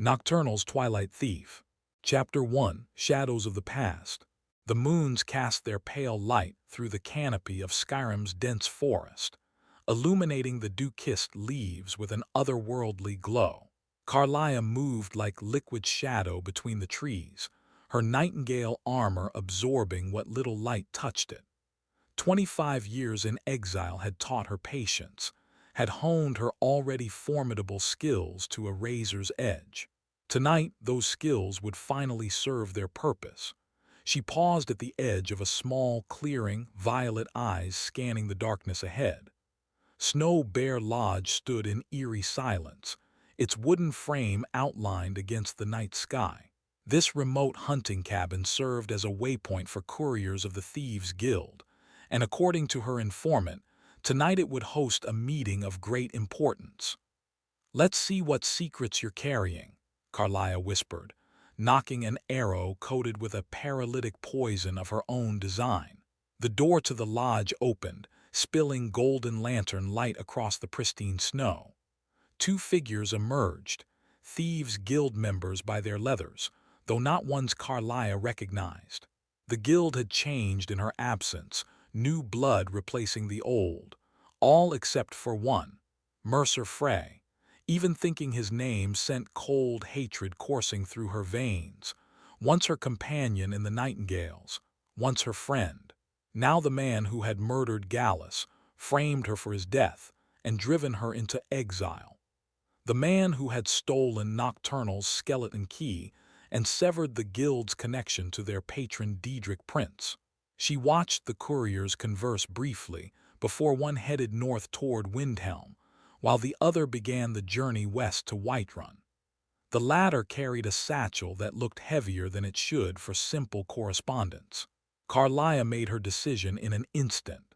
Nocturnal's Twilight Thief. Chapter 1. Shadows of the Past. The moons cast their pale light through the canopy of Skyrim's dense forest, illuminating the dew-kissed leaves with an otherworldly glow. Karliah moved like liquid shadow between the trees, her nightingale armor absorbing what little light touched it. 25 years in exile had taught her patience, had honed her already formidable skills to a razor's edge. Tonight, those skills would finally serve their purpose. She paused at the edge of a small clearing, violet eyes scanning the darkness ahead. Snow Bear Lodge stood in eerie silence, its wooden frame outlined against the night sky. This remote hunting cabin served as a waypoint for couriers of the Thieves' Guild, and according to her informant, tonight it would host a meeting of great importance. "Let's see what secrets you're carrying," Karliah whispered, knocking an arrow coated with a paralytic poison of her own design. The door to the lodge opened, spilling golden lantern light across the pristine snow. Two figures emerged, Thieves' Guild members by their leathers, though not ones Karliah recognized. The guild had changed in her absence, new blood replacing the old, all except for one, Mercer Frey. Even thinking his name sent cold hatred coursing through her veins. Once her companion in the Nightingales, once her friend. Now the man who had murdered Gallus, framed her for his death, and driven her into exile. The man who had stolen Nocturnal's skeleton key and severed the guild's connection to their patron Daedric Prince. She watched the couriers converse briefly before one headed north toward Windhelm, while the other began the journey west to Whiterun. The latter carried a satchel that looked heavier than it should for simple correspondence. Karliah made her decision in an instant.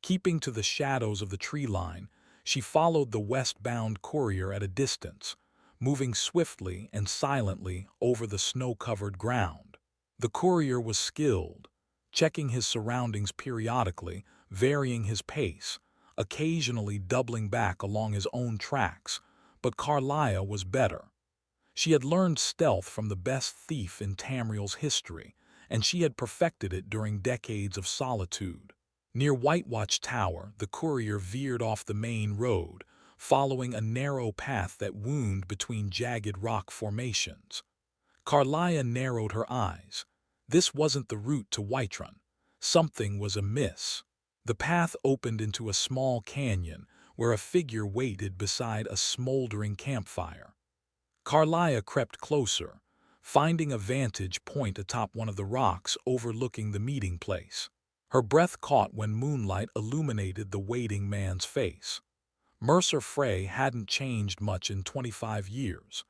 Keeping to the shadows of the tree line, she followed the westbound courier at a distance, moving swiftly and silently over the snow-covered ground. The courier was skilled, checking his surroundings periodically, varying his pace, occasionally doubling back along his own tracks, but Karliah was better. She had learned stealth from the best thief in Tamriel's history, and she had perfected it during decades of solitude. Near Whitewatch Tower, the courier veered off the main road, following a narrow path that wound between jagged rock formations. Karliah narrowed her eyes. This wasn't the route to Whiterun. Something was amiss. The path opened into a small canyon where a figure waited beside a smoldering campfire. Karliah crept closer, finding a vantage point atop one of the rocks overlooking the meeting place. Her breath caught when moonlight illuminated the waiting man's face. Mercer Frey hadn't changed much in 25 years.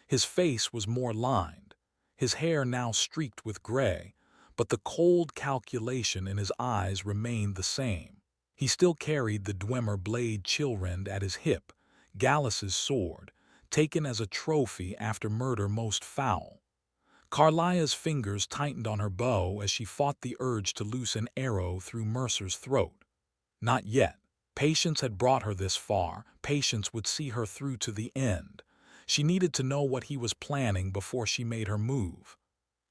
His face was more lined, his hair now streaked with gray, but the cold calculation in his eyes remained the same. He still carried the Dwemer blade Chillrend at his hip, Gallus's sword, taken as a trophy after murder most foul. Karliah's fingers tightened on her bow as she fought the urge to loose an arrow through Mercer's throat. Not yet. Patience had brought her this far. Patience would see her through to the end. She needed to know what he was planning before she made her move.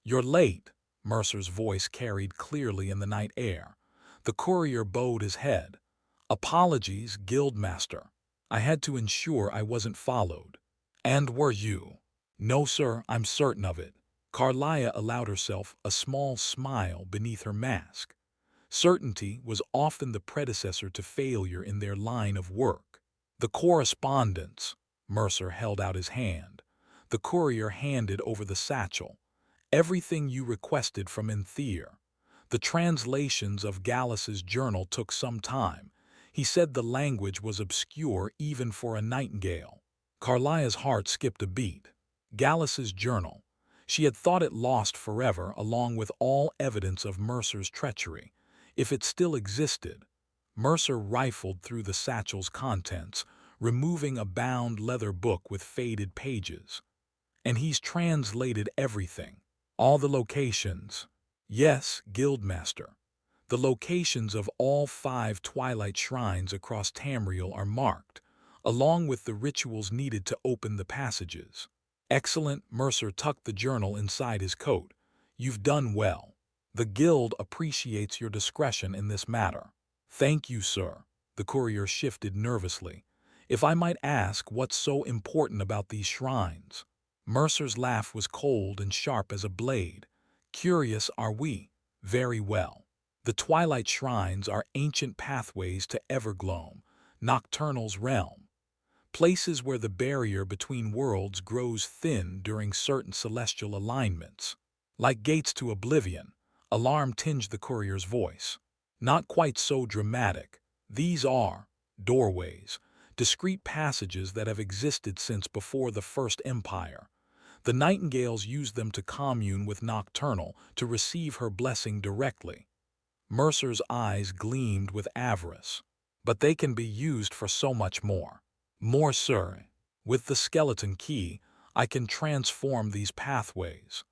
"You're late," Mercer's voice carried clearly in the night air. The courier bowed his head. "Apologies, Guildmaster. I had to ensure I wasn't followed." "And were you?" "No, sir, I'm certain of it." Karliah allowed herself a small smile beneath her mask. Certainty was often the predecessor to failure in their line of work. "The correspondence." Mercer held out his hand. The courier handed over the satchel. "Everything you requested from Enthier. The translations of Gallus's journal took some time. He said the language was obscure even for a Nightingale." Karliah's heart skipped a beat. Gallus's journal. She had thought it lost forever along with all evidence of Mercer's treachery. If it still existed. Mercer rifled through the satchel's contents, removing a bound leather book with faded pages. "And he's translated everything. All the locations." "Yes, Guildmaster. The locations of all 5 Twilight Shrines across Tamriel are marked, along with the rituals needed to open the passages." Excellent, Mercer tucked the journal inside his coat. You've done well. The guild appreciates your discretion in this matter. Thank you, sir. The courier shifted nervously. If I might ask, what's so important about these shrines? Mercer's laugh was cold and sharp as a blade. Curious are we? Very well. The Twilight Shrines are ancient pathways to Evergloam, Nocturnal's realm. Places where the barrier between worlds grows thin during certain celestial alignments. Like gates to oblivion, alarm tinged the courier's voice. Not quite so dramatic. These are doorways, discrete passages that have existed since before the First Empire. The Nightingales used them to commune with Nocturnal to receive her blessing directly. Mercer's eyes gleamed with avarice. But they can be used for so much more. More, sir. With the skeleton key, I can transform these pathways.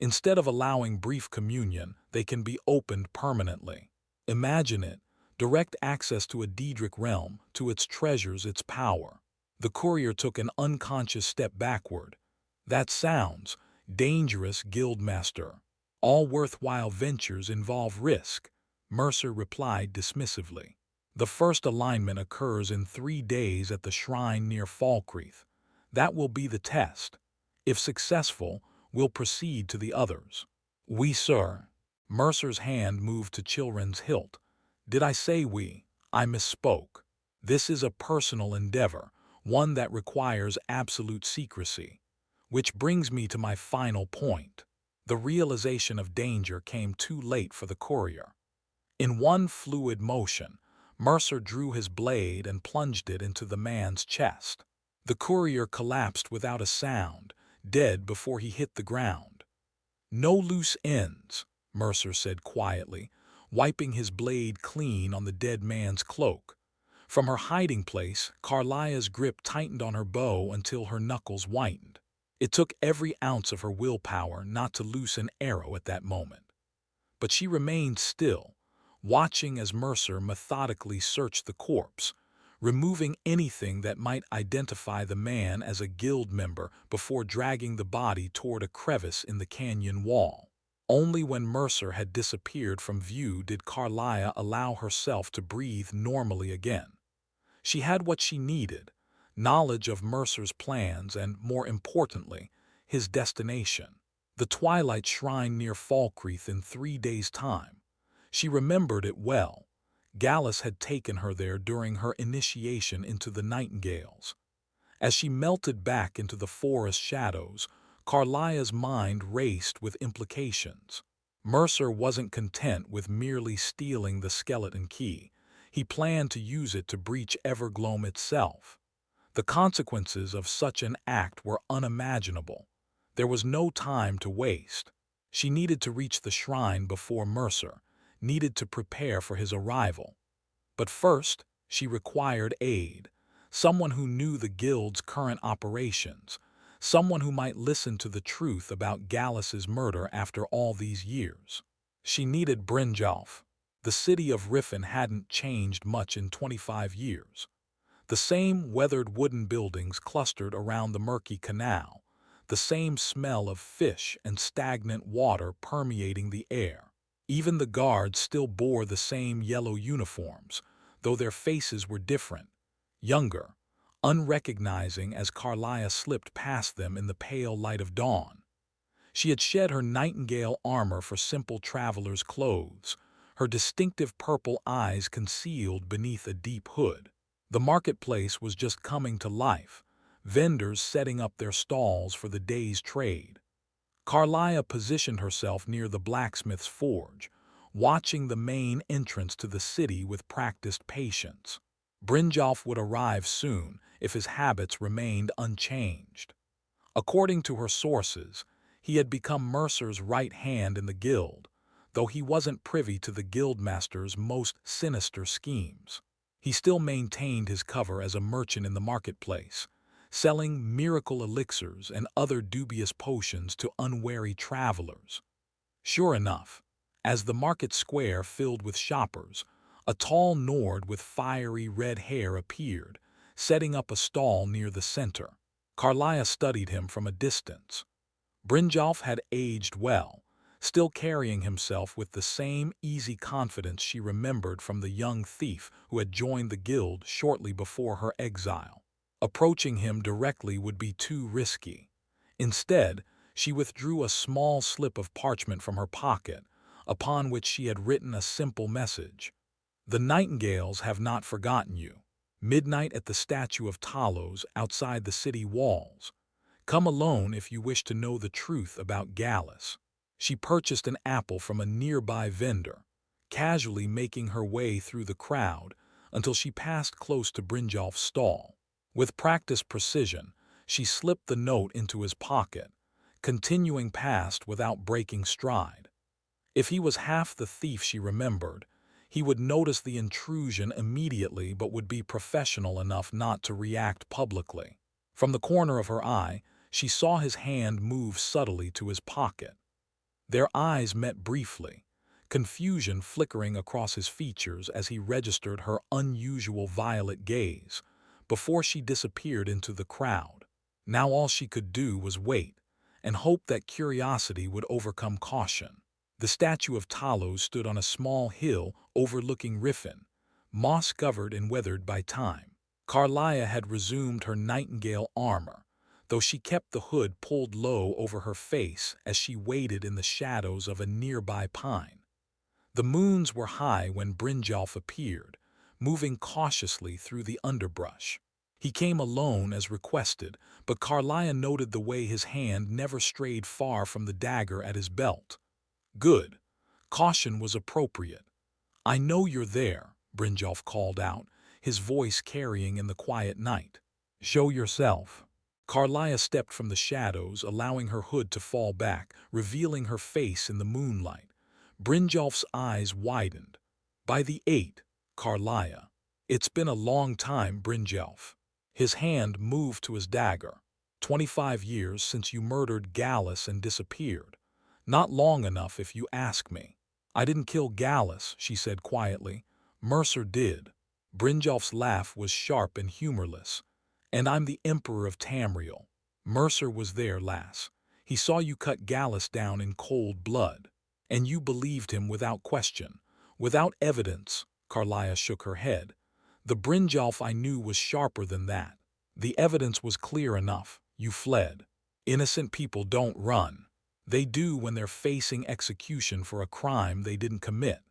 Instead of allowing brief communion, they can be opened permanently. Imagine it, direct access to a Daedric realm, to its treasures, its power. The courier took an unconscious step backward. That sounds dangerous, guildmaster. All worthwhile ventures involve risk, Mercer replied dismissively. The first alignment occurs in 3 days at the shrine near Falkreath. That will be the test. If successful, we'll proceed to the others. We, sir. Mercer's hand moved to Chilren's hilt. Did I say we? I misspoke. This is a personal endeavor, one that requires absolute secrecy. Which brings me to my final point. The realization of danger came too late for the courier. In one fluid motion, Mercer drew his blade and plunged it into the man's chest. The courier collapsed without a sound, dead before he hit the ground. No loose ends, Mercer said quietly, wiping his blade clean on the dead man's cloak. From her hiding place, Karliah's grip tightened on her bow until her knuckles whitened. It took every ounce of her willpower not to loose an arrow at that moment. But she remained still, watching as Mercer methodically searched the corpse, removing anything that might identify the man as a guild member before dragging the body toward a crevice in the canyon wall. Only when Mercer had disappeared from view did Karliah allow herself to breathe normally again. She had what she needed, knowledge of Mercer's plans and, more importantly, his destination. The Twilight Shrine near Falkreath in 3 days' time. She remembered it well. Gallus had taken her there during her initiation into the Nightingales. As she melted back into the forest shadows, Karliah's mind raced with implications. Mercer wasn't content with merely stealing the skeleton key. He planned to use it to breach Evergloam itself. The consequences of such an act were unimaginable. There was no time to waste. She needed to reach the shrine before Mercer, needed to prepare for his arrival. But first, she required aid, someone who knew the guild's current operations, someone who might listen to the truth about Gallus's murder after all these years. She needed Brynjolf. The city of Riffin hadn't changed much in 25 years. The same weathered wooden buildings clustered around the murky canal, the same smell of fish and stagnant water permeating the air. Even the guards still bore the same yellow uniforms, though their faces were different, younger, unrecognizing as Karliah slipped past them in the pale light of dawn. She had shed her Nightingale armor for simple traveler's clothes, her distinctive purple eyes concealed beneath a deep hood. The marketplace was just coming to life, vendors setting up their stalls for the day's trade. Karliah positioned herself near the blacksmith's forge, watching the main entrance to the city with practiced patience. Brynjolf would arrive soon if his habits remained unchanged. According to her sources, he had become Mercer's right hand in the guild, though he wasn't privy to the guildmaster's most sinister schemes. He still maintained his cover as a merchant in the marketplace, selling miracle elixirs and other dubious potions to unwary travelers. Sure enough, as the market square filled with shoppers, a tall Nord with fiery red hair appeared, setting up a stall near the center. Karliah studied him from a distance. Brynjolf had aged well, still carrying himself with the same easy confidence she remembered from the young thief who had joined the guild shortly before her exile. Approaching him directly would be too risky. Instead, she withdrew a small slip of parchment from her pocket, upon which she had written a simple message. "The Nightingales have not forgotten you. Midnight at the statue of Talos outside the city walls. Come alone if you wish to know the truth about Gallus." She purchased an apple from a nearby vendor, casually making her way through the crowd until she passed close to Brynjolf's stall. With practiced precision, she slipped the note into his pocket, continuing past without breaking stride. If he was half the thief she remembered, he would notice the intrusion immediately but would be professional enough not to react publicly. From the corner of her eye, she saw his hand move subtly to his pocket. Their eyes met briefly, confusion flickering across his features as he registered her unusual violet gaze, before she disappeared into the crowd. Now all she could do was wait, and hope that curiosity would overcome caution. The statue of Talos stood on a small hill overlooking Riffin, moss-covered and weathered by time. Karliah had resumed her Nightingale armor, though she kept the hood pulled low over her face as she waited in the shadows of a nearby pine. The moons were high when Brynjolf appeared, moving cautiously through the underbrush. He came alone as requested, but Karliah noted the way his hand never strayed far from the dagger at his belt. Good. Caution was appropriate. "I know you're there," Brynjolf called out, his voice carrying in the quiet night. "Show yourself." Karliah stepped from the shadows, allowing her hood to fall back, revealing her face in the moonlight. Brynjolf's eyes widened. "By the 8, Karliah." "It's been a long time, Brynjolf." His hand moved to his dagger. 25 years since you murdered Gallus and disappeared. Not long enough if you ask me." "I didn't kill Gallus," she said quietly. "Mercer did." Brynjolf's laugh was sharp and humorless. "And I'm the Emperor of Tamriel. Mercer was there, lass. He saw you cut Gallus down in cold blood. And you believed him without question, without evidence." Karliah shook her head. "The Brynjolf I knew was sharper than that. The evidence was clear enough. You fled. Innocent people don't run. They do when they're facing execution for a crime they didn't commit."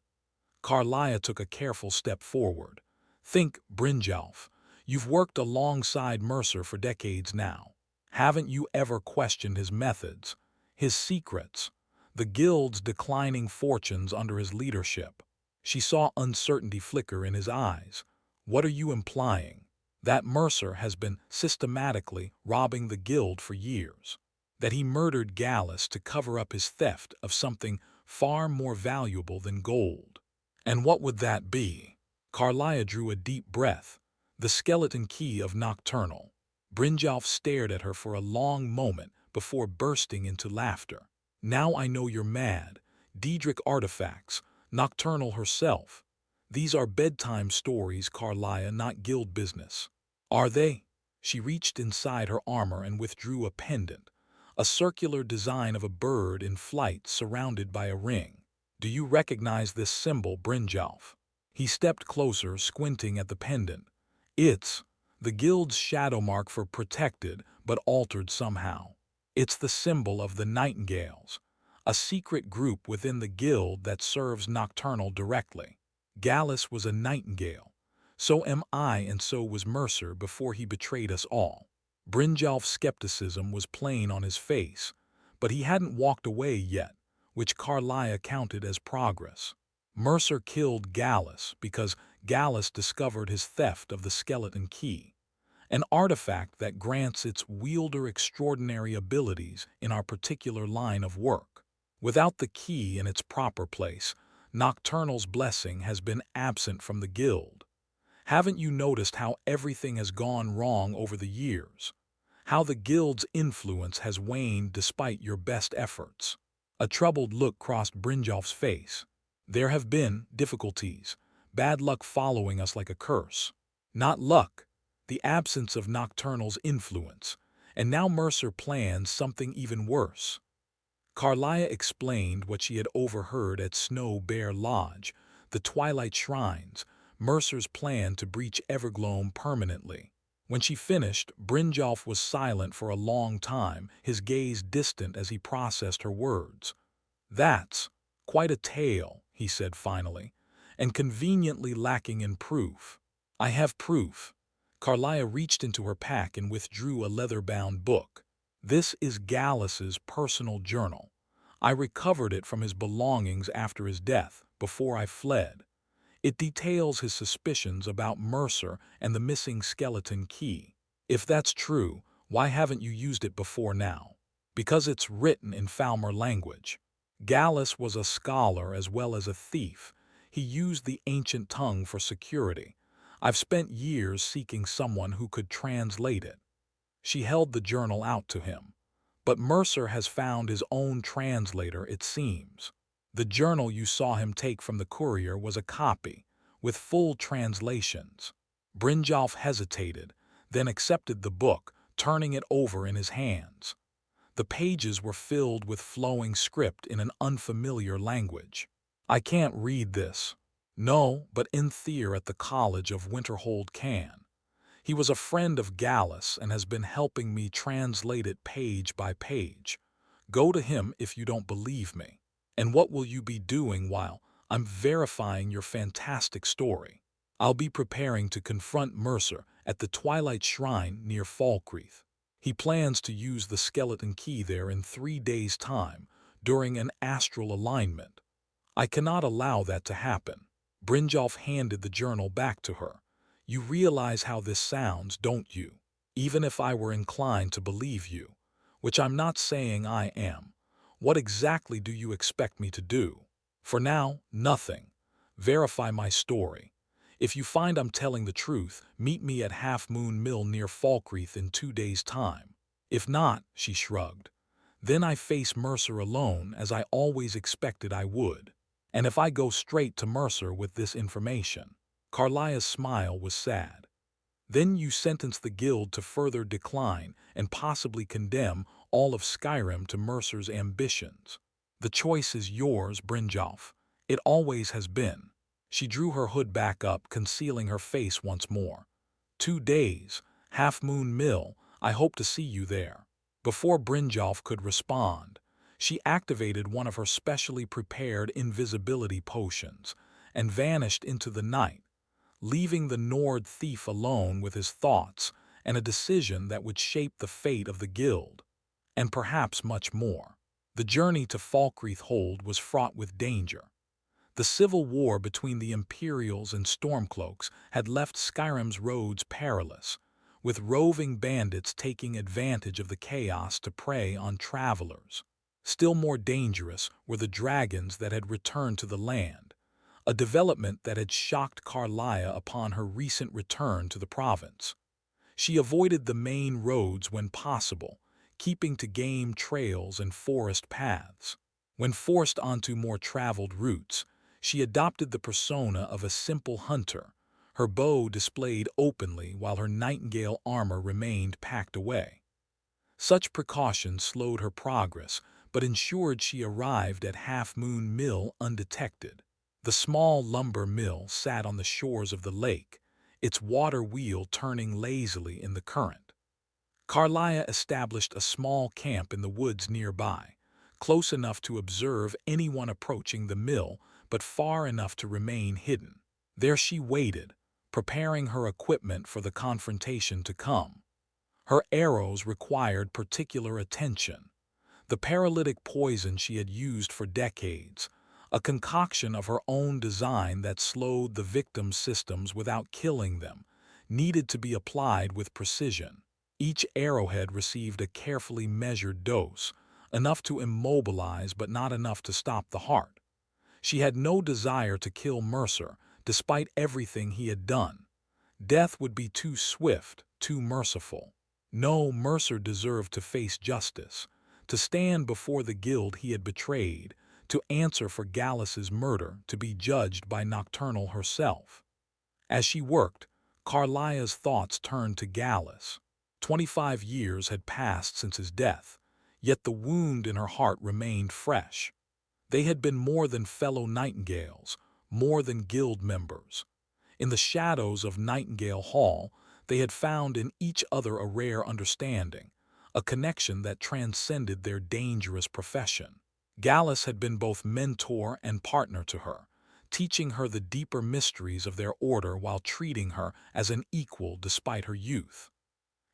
Karliah took a careful step forward. "Think, Brynjolf. You've worked alongside Mercer for decades now. Haven't you ever questioned his methods, his secrets, the guild's declining fortunes under his leadership?" She saw uncertainty flicker in his eyes. "What are you implying? That Mercer has been systematically robbing the guild for years? That he murdered Gallus to cover up his theft of something far more valuable than gold? And what would that be?" Karliah drew a deep breath. "The skeleton key of Nocturnal." Brynjolf stared at her for a long moment before bursting into laughter. "Now I know you're mad. Daedric artifacts, Nocturnal herself. These are bedtime stories, Karliah, not guild business." "Are they?" She reached inside her armor and withdrew a pendant, a circular design of a bird in flight surrounded by a ring. "Do you recognize this symbol, Brynjolf?" He stepped closer, squinting at the pendant. "It's the guild's shadow mark for protected, but altered somehow. It's the symbol of the Nightingales, a secret group within the guild that serves Nocturnal directly. Gallus was a Nightingale. So am I, and so was Mercer before he betrayed us all." Brynjolf's skepticism was plain on his face, but he hadn't walked away yet, which Karliah counted as progress. Mercer killed Gallus because Gallus discovered his theft of the skeleton key, an artifact that grants its wielder extraordinary abilities in our particular line of work. Without the key in its proper place, Nocturnal's blessing has been absent from the guild. Haven't you noticed how everything has gone wrong over the years? How the guild's influence has waned despite your best efforts?" A troubled look crossed Brynjolf's face. "There have been difficulties, bad luck following us like a curse." "Not luck, the absence of Nocturnal's influence. And now Mercer plans something even worse. Karliah explained what she had overheard at Snow Bear Lodge, the Twilight Shrines, Mercer's plan to breach Evergloam permanently. When she finished, Brynjolf was silent for a long time, his gaze distant as he processed her words. "That's quite a tale," he said finally, "and conveniently lacking in proof." "I have proof." Karliah reached into her pack and withdrew a leather-bound book. "This is Gallus's personal journal. I recovered it from his belongings after his death, before I fled. It details his suspicions about Mercer and the missing skeleton key. If that's true, why haven't you used it before now? Because it's written in Falmer language. Gallus was a scholar as well as a thief. He used the ancient tongue for security. I've spent years seeking someone who could translate it." She held the journal out to him. "But Mercer has found his own translator, it seems. The journal you saw him take from the courier was a copy, with full translations." Brynjolf hesitated, then accepted the book, turning it over in his hands. The pages were filled with flowing script in an unfamiliar language. "I can't read this." "No, but Inthier at the College of Winterhold can. He was a friend of Gallus and has been helping me translate it page by page. Go to him if you don't believe me. And what will you be doing while I'm verifying your fantastic story?" "I'll be preparing to confront Mercer at the Twilight Shrine near Falkreath. He plans to use the skeleton key there in 3 days' time, during an astral alignment. I cannot allow that to happen." Brynjolf handed the journal back to her. "You realize how this sounds, don't you? Even if I were inclined to believe you, which I'm not saying I am, what exactly do you expect me to do?" "For now, nothing. Verify my story. If you find I'm telling the truth, meet me at Half Moon Mill near Falkreath in 2 days' time. If not," she shrugged, "then I face Mercer alone as I always expected I would. And if I go straight to Mercer with this information." Karliah's smile was sad. "Then you sentence the guild to further decline and possibly condemn all of Skyrim to Mercer's ambitions. The choice is yours, Brynjolf. It always has been." She drew her hood back up, concealing her face once more. 2 days, Half Moon Mill, I hope to see you there." Before Brynjolf could respond, she activated one of her specially prepared invisibility potions and vanished into the night, leaving the Nord thief alone with his thoughts and a decision that would shape the fate of the guild, and perhaps much more. The journey to Falkreath Hold was fraught with danger. The civil war between the Imperials and Stormcloaks had left Skyrim's roads perilous, with roving bandits taking advantage of the chaos to prey on travelers. Still more dangerous were the dragons that had returned to the land, a development that had shocked Karliah upon her recent return to the province. She avoided the main roads when possible, keeping to game trails and forest paths. When forced onto more traveled routes, she adopted the persona of a simple hunter, her bow displayed openly while her Nightingale armor remained packed away. Such precautions slowed her progress, but ensured she arrived at Half Moon Mill undetected. The small lumber mill sat on the shores of the lake, its water wheel turning lazily in the current. Karliah established a small camp in the woods nearby, close enough to observe anyone approaching the mill, but far enough to remain hidden. There she waited, preparing her equipment for the confrontation to come. Her arrows required particular attention. The paralytic poison she had used for decades, a concoction of her own design that slowed the victim's systems without killing them, needed to be applied with precision. Each arrowhead received a carefully measured dose, enough to immobilize but not enough to stop the heart. She had no desire to kill Mercer, despite everything he had done. Death would be too swift, too merciful. No, Mercer deserved to face justice, to stand before the guild he had betrayed, to answer for Gallus's murder, to be judged by Nocturnal herself. As she worked, Karliah's thoughts turned to Gallus. 25 years had passed since his death, yet the wound in her heart remained fresh. They had been more than fellow Nightingales, more than guild members. In the shadows of Nightingale Hall, they had found in each other a rare understanding, a connection that transcended their dangerous profession. Gallus had been both mentor and partner to her, teaching her the deeper mysteries of their order while treating her as an equal despite her youth.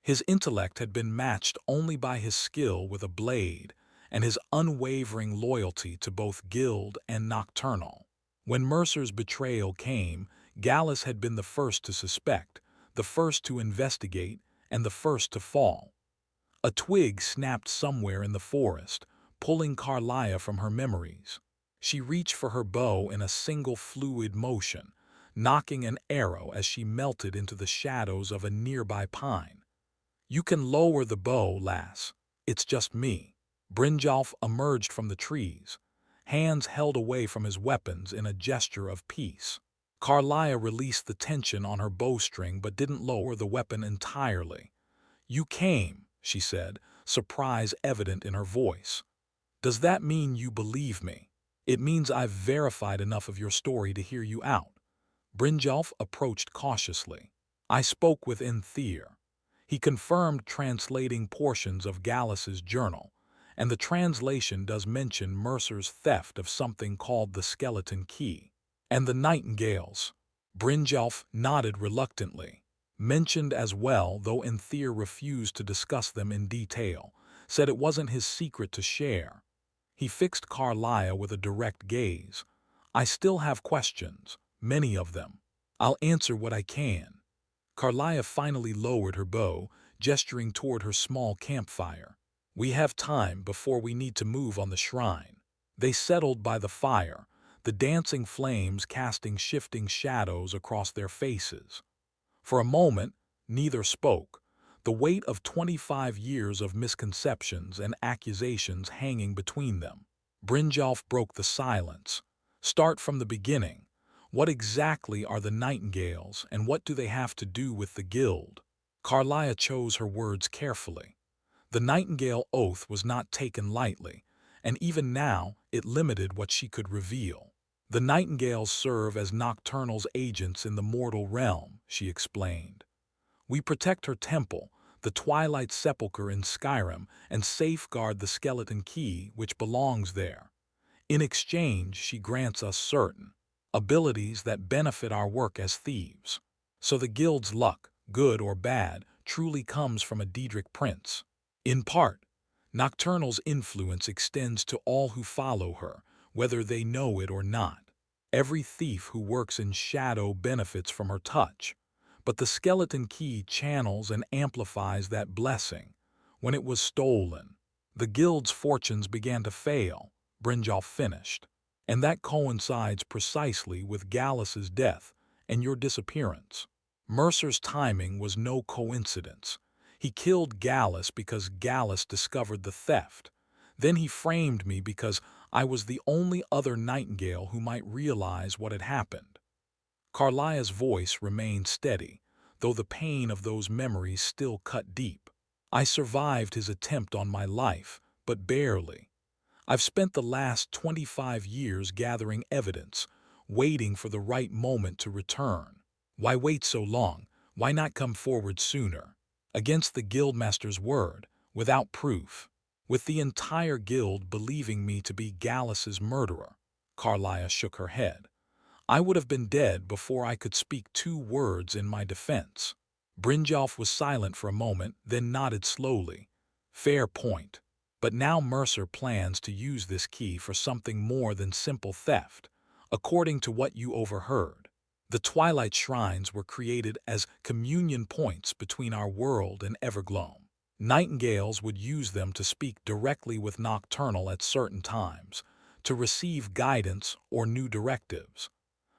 His intellect had been matched only by his skill with a blade and his unwavering loyalty to both guild and nocturnal. When Mercer's betrayal came, Gallus had been the first to suspect, the first to investigate, and the first to fall. A twig snapped somewhere in the forest, pulling Karliah from her memories. She reached for her bow in a single fluid motion, knocking an arrow as she melted into the shadows of a nearby pine. "You can lower the bow, lass. It's just me." Brynjolf emerged from the trees, hands held away from his weapons in a gesture of peace. Karliah released the tension on her bowstring but didn't lower the weapon entirely. "You came," she said, surprise evident in her voice. "Does that mean you believe me?" "It means I've verified enough of your story to hear you out." Brynjolf approached cautiously. "I spoke with Enthir. He confirmed translating portions of Gallus's journal, and the translation does mention Mercer's theft of something called the skeleton key. And the Nightingales." Brynjolf nodded reluctantly. "Mentioned as well, though Enthir refused to discuss them in detail, said it wasn't his secret to share." He fixed Karliah with a direct gaze. "I still have questions, many of them. I'll answer what I can." Karliah finally lowered her bow, gesturing toward her small campfire. "We have time before we need to move on the shrine." They settled by the fire, the dancing flames casting shifting shadows across their faces. For a moment, neither spoke, the weight of 25 years of misconceptions and accusations hanging between them. Brynjolf broke the silence. "Start from the beginning. What exactly are the Nightingales, and what do they have to do with the guild?" Karliah chose her words carefully. The Nightingale oath was not taken lightly, and even now it limited what she could reveal. "The Nightingales serve as Nocturnal's agents in the mortal realm," she explained. "We protect her temple, the Twilight Sepulcher in Skyrim, and safeguard the skeleton key which belongs there. In exchange, she grants us certain abilities that benefit our work as thieves. So the guild's luck, good or bad, truly comes from a Daedric prince. In part, Nocturnal's influence extends to all who follow her, whether they know it or not. Every thief who works in shadow benefits from her touch. But the skeleton key channels and amplifies that blessing. When it was stolen, the guild's fortunes began to fail," Brynjolf finished. "And that coincides precisely with Gallus's death and your disappearance. Mercer's timing was no coincidence. He killed Gallus because Gallus discovered the theft. Then he framed me because I was the only other Nightingale who might realize what had happened." Karliah's voice remained steady, though the pain of those memories still cut deep. "I survived his attempt on my life, but barely. I've spent the last 25 years gathering evidence, waiting for the right moment to return. Why wait so long? Why not come forward sooner? Against the guildmaster's word, without proof, with the entire guild believing me to be Gallus's murderer." Karliah shook her head. "I would have been dead before I could speak 2 words in my defense." Brynjolf was silent for a moment, then nodded slowly. "Fair point. But now Mercer plans to use this key for something more than simple theft, according to what you overheard. The Twilight Shrines were created as communion points between our world and Evergloam. Nightingales would use them to speak directly with Nocturnal at certain times, to receive guidance or new directives.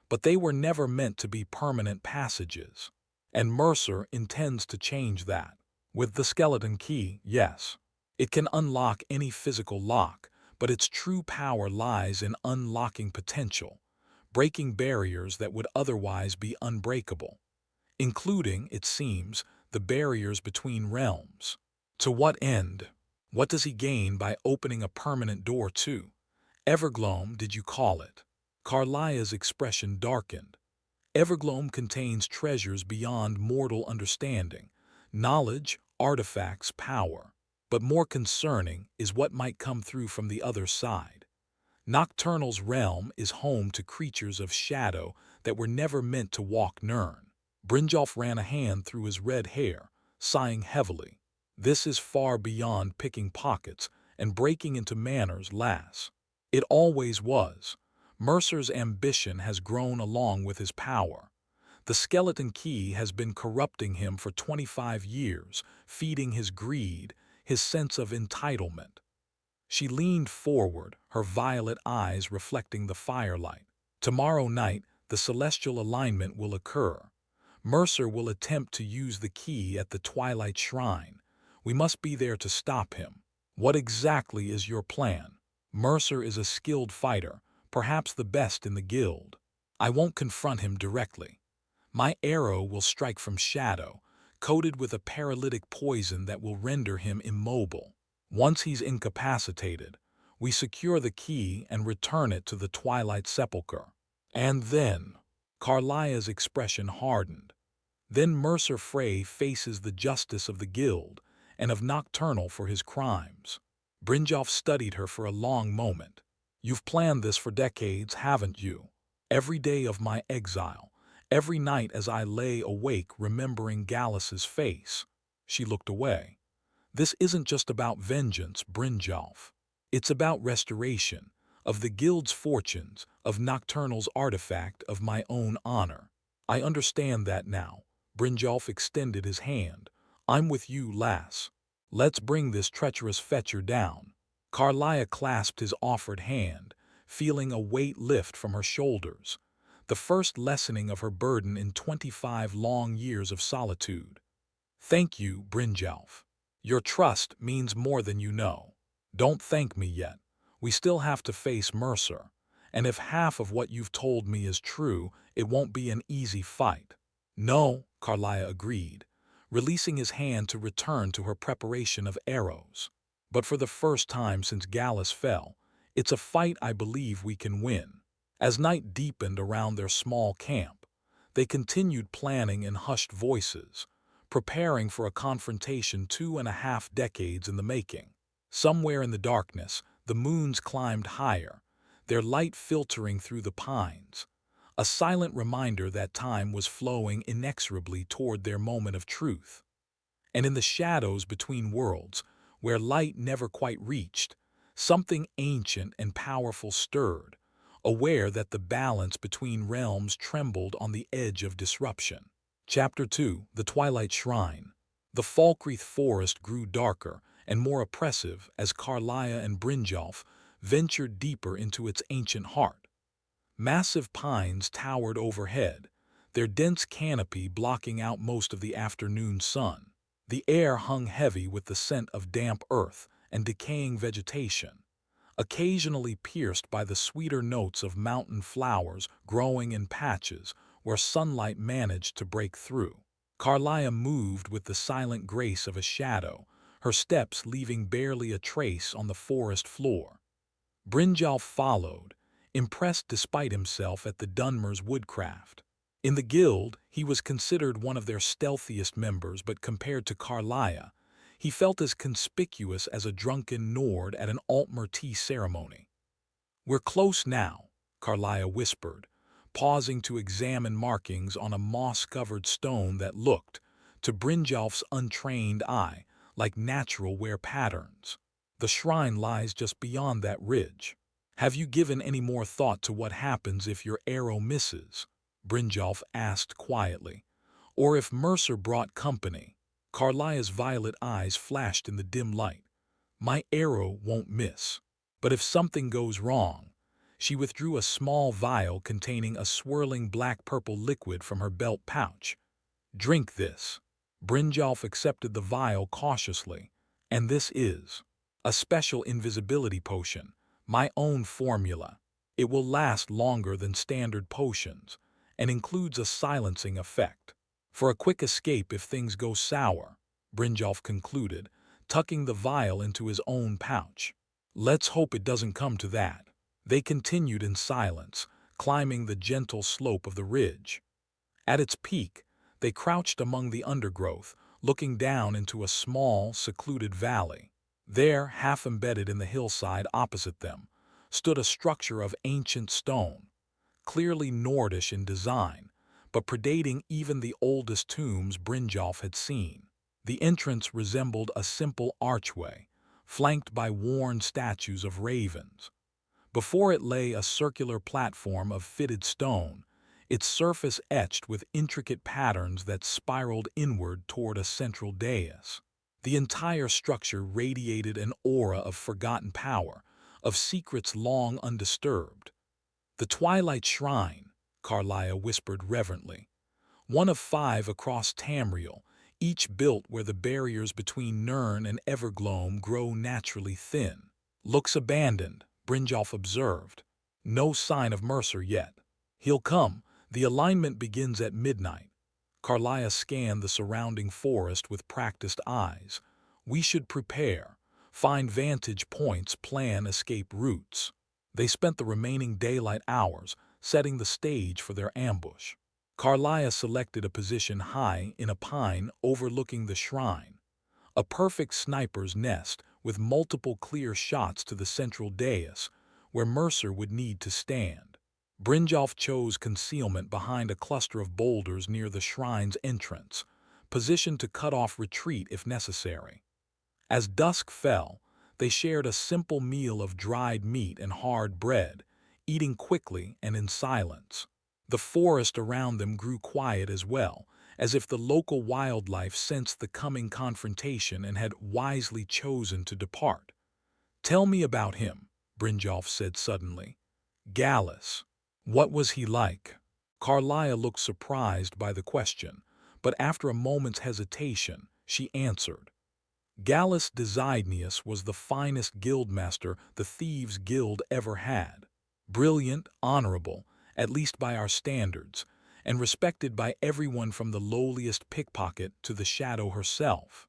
But they were never meant to be permanent passages. And Mercer intends to change that. With the skeleton key, yes. It can unlock any physical lock, but its true power lies in unlocking potential, breaking barriers that would otherwise be unbreakable, including, it seems, the barriers between realms. To what end? What does he gain by opening a permanent door to? Evergloam, did you call it? Karliah's expression darkened. Evergloam contains treasures beyond mortal understanding, knowledge, artifacts, power. But more concerning is what might come through from the other side. Nocturnal's realm is home to creatures of shadow that were never meant to walk Nirn. Brynjolf ran a hand through his red hair, sighing heavily. This is far beyond picking pockets and breaking into Manor's lass. It always was. Mercer's ambition has grown along with his power. The skeleton key has been corrupting him for 25 years, feeding his greed, his sense of entitlement. She leaned forward, her violet eyes reflecting the firelight. Tomorrow night, the celestial alignment will occur. Mercer will attempt to use the key at the Twilight Shrine. We must be there to stop him. What exactly is your plan? Mercer is a skilled fighter, perhaps the best in the guild. I won't confront him directly. My arrow will strike from shadow, coated with a paralytic poison that will render him immobile. Once he's incapacitated, we secure the key and return it to the Twilight Sepulcher. And then, Karliah's expression hardened. Then Mercer Frey faces the justice of the guild and of Nocturnal for his crimes. Brynjolf studied her for a long moment. You've planned this for decades, haven't you? Every day of my exile, every night as I lay awake remembering Gallus's face. She looked away. This isn't just about vengeance, Brynjolf. It's about restoration, of the guild's fortunes, of Nocturnal's artifact, of my own honor. I understand that now. Brynjolf extended his hand. I'm with you, lass. Let's bring this treacherous fetcher down. Karliah clasped his offered hand, feeling a weight lift from her shoulders, the first lessening of her burden in 25 long years of solitude. Thank you, Brynjolf. Your trust means more than you know. Don't thank me yet. We still have to face Mercer, and if half of what you've told me is true, it won't be an easy fight. No, Karliah agreed, releasing his hand to return to her preparation of arrows. But for the first time since Gallus fell, it's a fight I believe we can win. As night deepened around their small camp, they continued planning in hushed voices, preparing for a confrontation 2.5 decades in the making. Somewhere in the darkness, the moons climbed higher, their light filtering through the pines, a silent reminder that time was flowing inexorably toward their moment of truth. And in the shadows between worlds, where light never quite reached, something ancient and powerful stirred, aware that the balance between realms trembled on the edge of disruption. Chapter 2: The Twilight Shrine. The Falkreath forest grew darker and more oppressive as Karliah and Brynjolf ventured deeper into its ancient heart. Massive pines towered overhead, their dense canopy blocking out most of the afternoon sun. The air hung heavy with the scent of damp earth and decaying vegetation, occasionally pierced by the sweeter notes of mountain flowers growing in patches where sunlight managed to break through. Karliah moved with the silent grace of a shadow, her steps leaving barely a trace on the forest floor. Brynjolf followed, impressed despite himself at the Dunmer's woodcraft. In the guild, he was considered one of their stealthiest members, but compared to Karliah, he felt as conspicuous as a drunken Nord at an Altmer tea ceremony. "We're close now," Karliah whispered, pausing to examine markings on a moss-covered stone that looked, to Brynjolf's untrained eye, like natural wear patterns. "The shrine lies just beyond that ridge. Have you given any more thought to what happens if your arrow misses?" Brynjolf asked quietly. "Or if Mercer brought company?" Karliah's violet eyes flashed in the dim light. "My arrow won't miss. But if something goes wrong—" She withdrew a small vial containing a swirling black-purple liquid from her belt pouch. "Drink this." Brynjolf accepted the vial cautiously. "And this is a special invisibility potion, my own formula. It will last longer than standard potions, and includes a silencing effect. For a quick escape if things go sour, Brynjolf concluded, tucking the vial into his own pouch. Let's hope it doesn't come to that. They continued in silence, climbing the gentle slope of the ridge. At its peak, they crouched among the undergrowth, looking down into a small, secluded valley. There, half embedded in the hillside opposite them, stood a structure of ancient stone, clearly Nordish in design, but predating even the oldest tombs Brynjolf had seen. The entrance resembled a simple archway, flanked by worn statues of ravens. Before it lay a circular platform of fitted stone, its surface etched with intricate patterns that spiraled inward toward a central dais. The entire structure radiated an aura of forgotten power, of secrets long undisturbed. "The Twilight Shrine," Karliah whispered reverently. "One of 5 across Tamriel, each built where the barriers between Nirn and Evergloam grow naturally thin." "Looks abandoned," Brynjolf observed. "No sign of Mercer yet." "He'll come. The alignment begins at midnight." Karliah scanned the surrounding forest with practiced eyes. "We should prepare, find vantage points, plan escape routes." They spent the remaining daylight hours setting the stage for their ambush. Karliah selected a position high in a pine overlooking the shrine, a perfect sniper's nest with multiple clear shots to the central dais, where Mercer would need to stand. Brynjolf chose concealment behind a cluster of boulders near the shrine's entrance, positioned to cut off retreat if necessary. As dusk fell, they shared a simple meal of dried meat and hard bread, eating quickly and in silence. The forest around them grew quiet as well, as if the local wildlife sensed the coming confrontation and had wisely chosen to depart. "Tell me about him," Brynjolf said suddenly. "Gallus. What was he like?" Karliah looked surprised by the question, but after a moment's hesitation, she answered. "Gallus Desidenius was the finest guildmaster the Thieves' Guild ever had. Brilliant, honorable, at least by our standards, and respected by everyone from the lowliest pickpocket to the Shadow herself."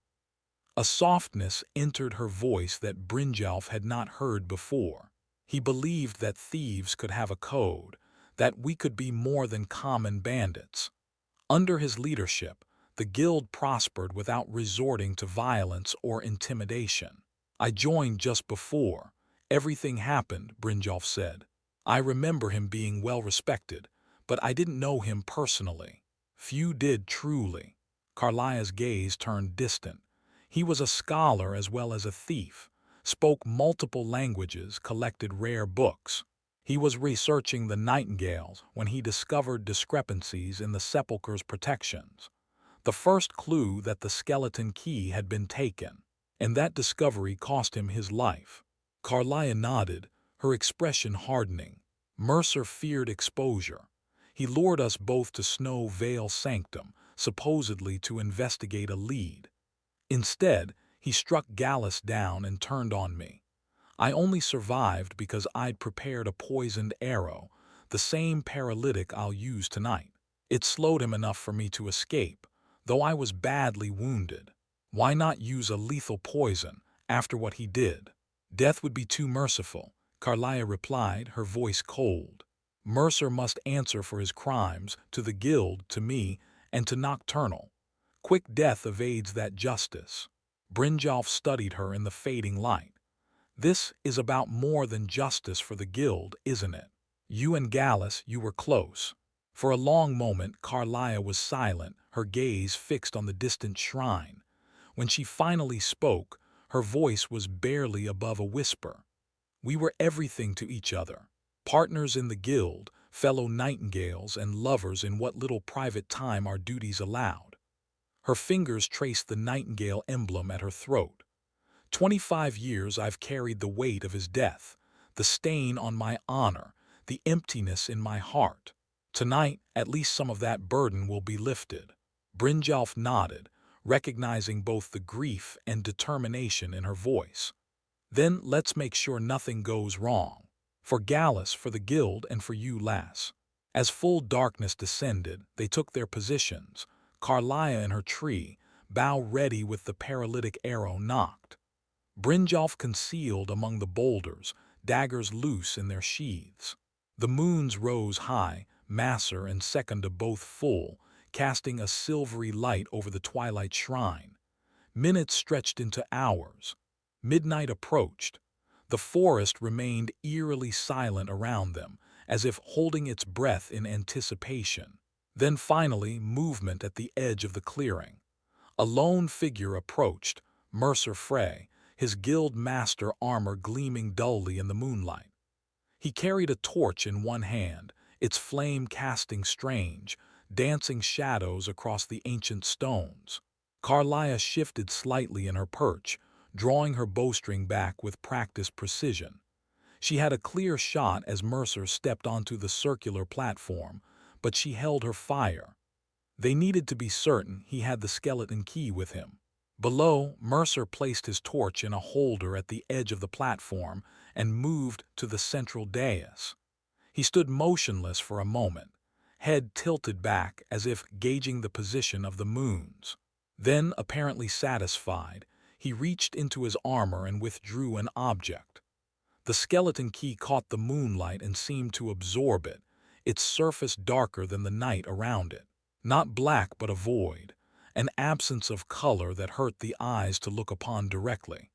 A softness entered her voice that Brynjolf had not heard before. He believed that thieves could have a code, that we could be more than common bandits. Under his leadership, the guild prospered without resorting to violence or intimidation. "I joined just before everything happened," Brynjolf said. "I remember him being well respected, but I didn't know him personally." "Few did truly." Karliah's gaze turned distant. "He was a scholar as well as a thief, spoke multiple languages, collected rare books. He was researching the Nightingales when he discovered discrepancies in the Sepulcher's protections. The first clue that the skeleton key had been taken, and that discovery cost him his life." Karliah nodded, her expression hardening. "Mercer feared exposure. He lured us both to Snow Vale Sanctum, supposedly to investigate a lead. Instead, he struck Gallus down and turned on me. I only survived because I'd prepared a poisoned arrow, the same paralytic I'll use tonight. It slowed him enough for me to escape, though I was badly wounded. Why not use a lethal poison after what he did?" "Death would be too merciful," Karliah replied, her voice cold. "Mercer must answer for his crimes, to the guild, to me, and to Nocturnal. Quick death evades that justice." Brynjolf studied her in the fading light. "This is about more than justice for the guild, isn't it? You and Gallus, you were close." For a long moment Karliah was silent, her gaze fixed on the distant shrine. When she finally spoke, her voice was barely above a whisper. "We were everything to each other. Partners in the guild, fellow Nightingales, and lovers in what little private time our duties allowed." Her fingers traced the Nightingale emblem at her throat. 25 years I've carried the weight of his death, the stain on my honor, the emptiness in my heart. Tonight, at least some of that burden will be lifted." Brynjolf nodded, recognizing both the grief and determination in her voice. "Then let's make sure nothing goes wrong. For Gallus, for the guild, and for you, lass." As full darkness descended, they took their positions, Karliah in her tree, bow ready with the paralytic arrow nocked. Brynjolf concealed among the boulders, daggers loose in their sheaths. The moons rose high, Mercer and Secunda both full, casting a silvery light over the Twilight Shrine. Minutes stretched into hours. Midnight approached. The forest remained eerily silent around them, as if holding its breath in anticipation. Then finally, movement at the edge of the clearing. A lone figure approached, Mercer Frey, his guild master armor gleaming dully in the moonlight. He carried a torch in one hand, its flame casting strange, dancing shadows across the ancient stones. Karliah shifted slightly in her perch, drawing her bowstring back with practiced precision. She had a clear shot as Mercer stepped onto the circular platform, but she held her fire. They needed to be certain he had the skeleton key with him. Below, Mercer placed his torch in a holder at the edge of the platform and moved to the central dais. He stood motionless for a moment, head tilted back as if gauging the position of the moons. Then, apparently satisfied, he reached into his armor and withdrew an object. The skeleton key caught the moonlight and seemed to absorb it, its surface darker than the night around it. Not black but a void, an absence of color that hurt the eyes to look upon directly.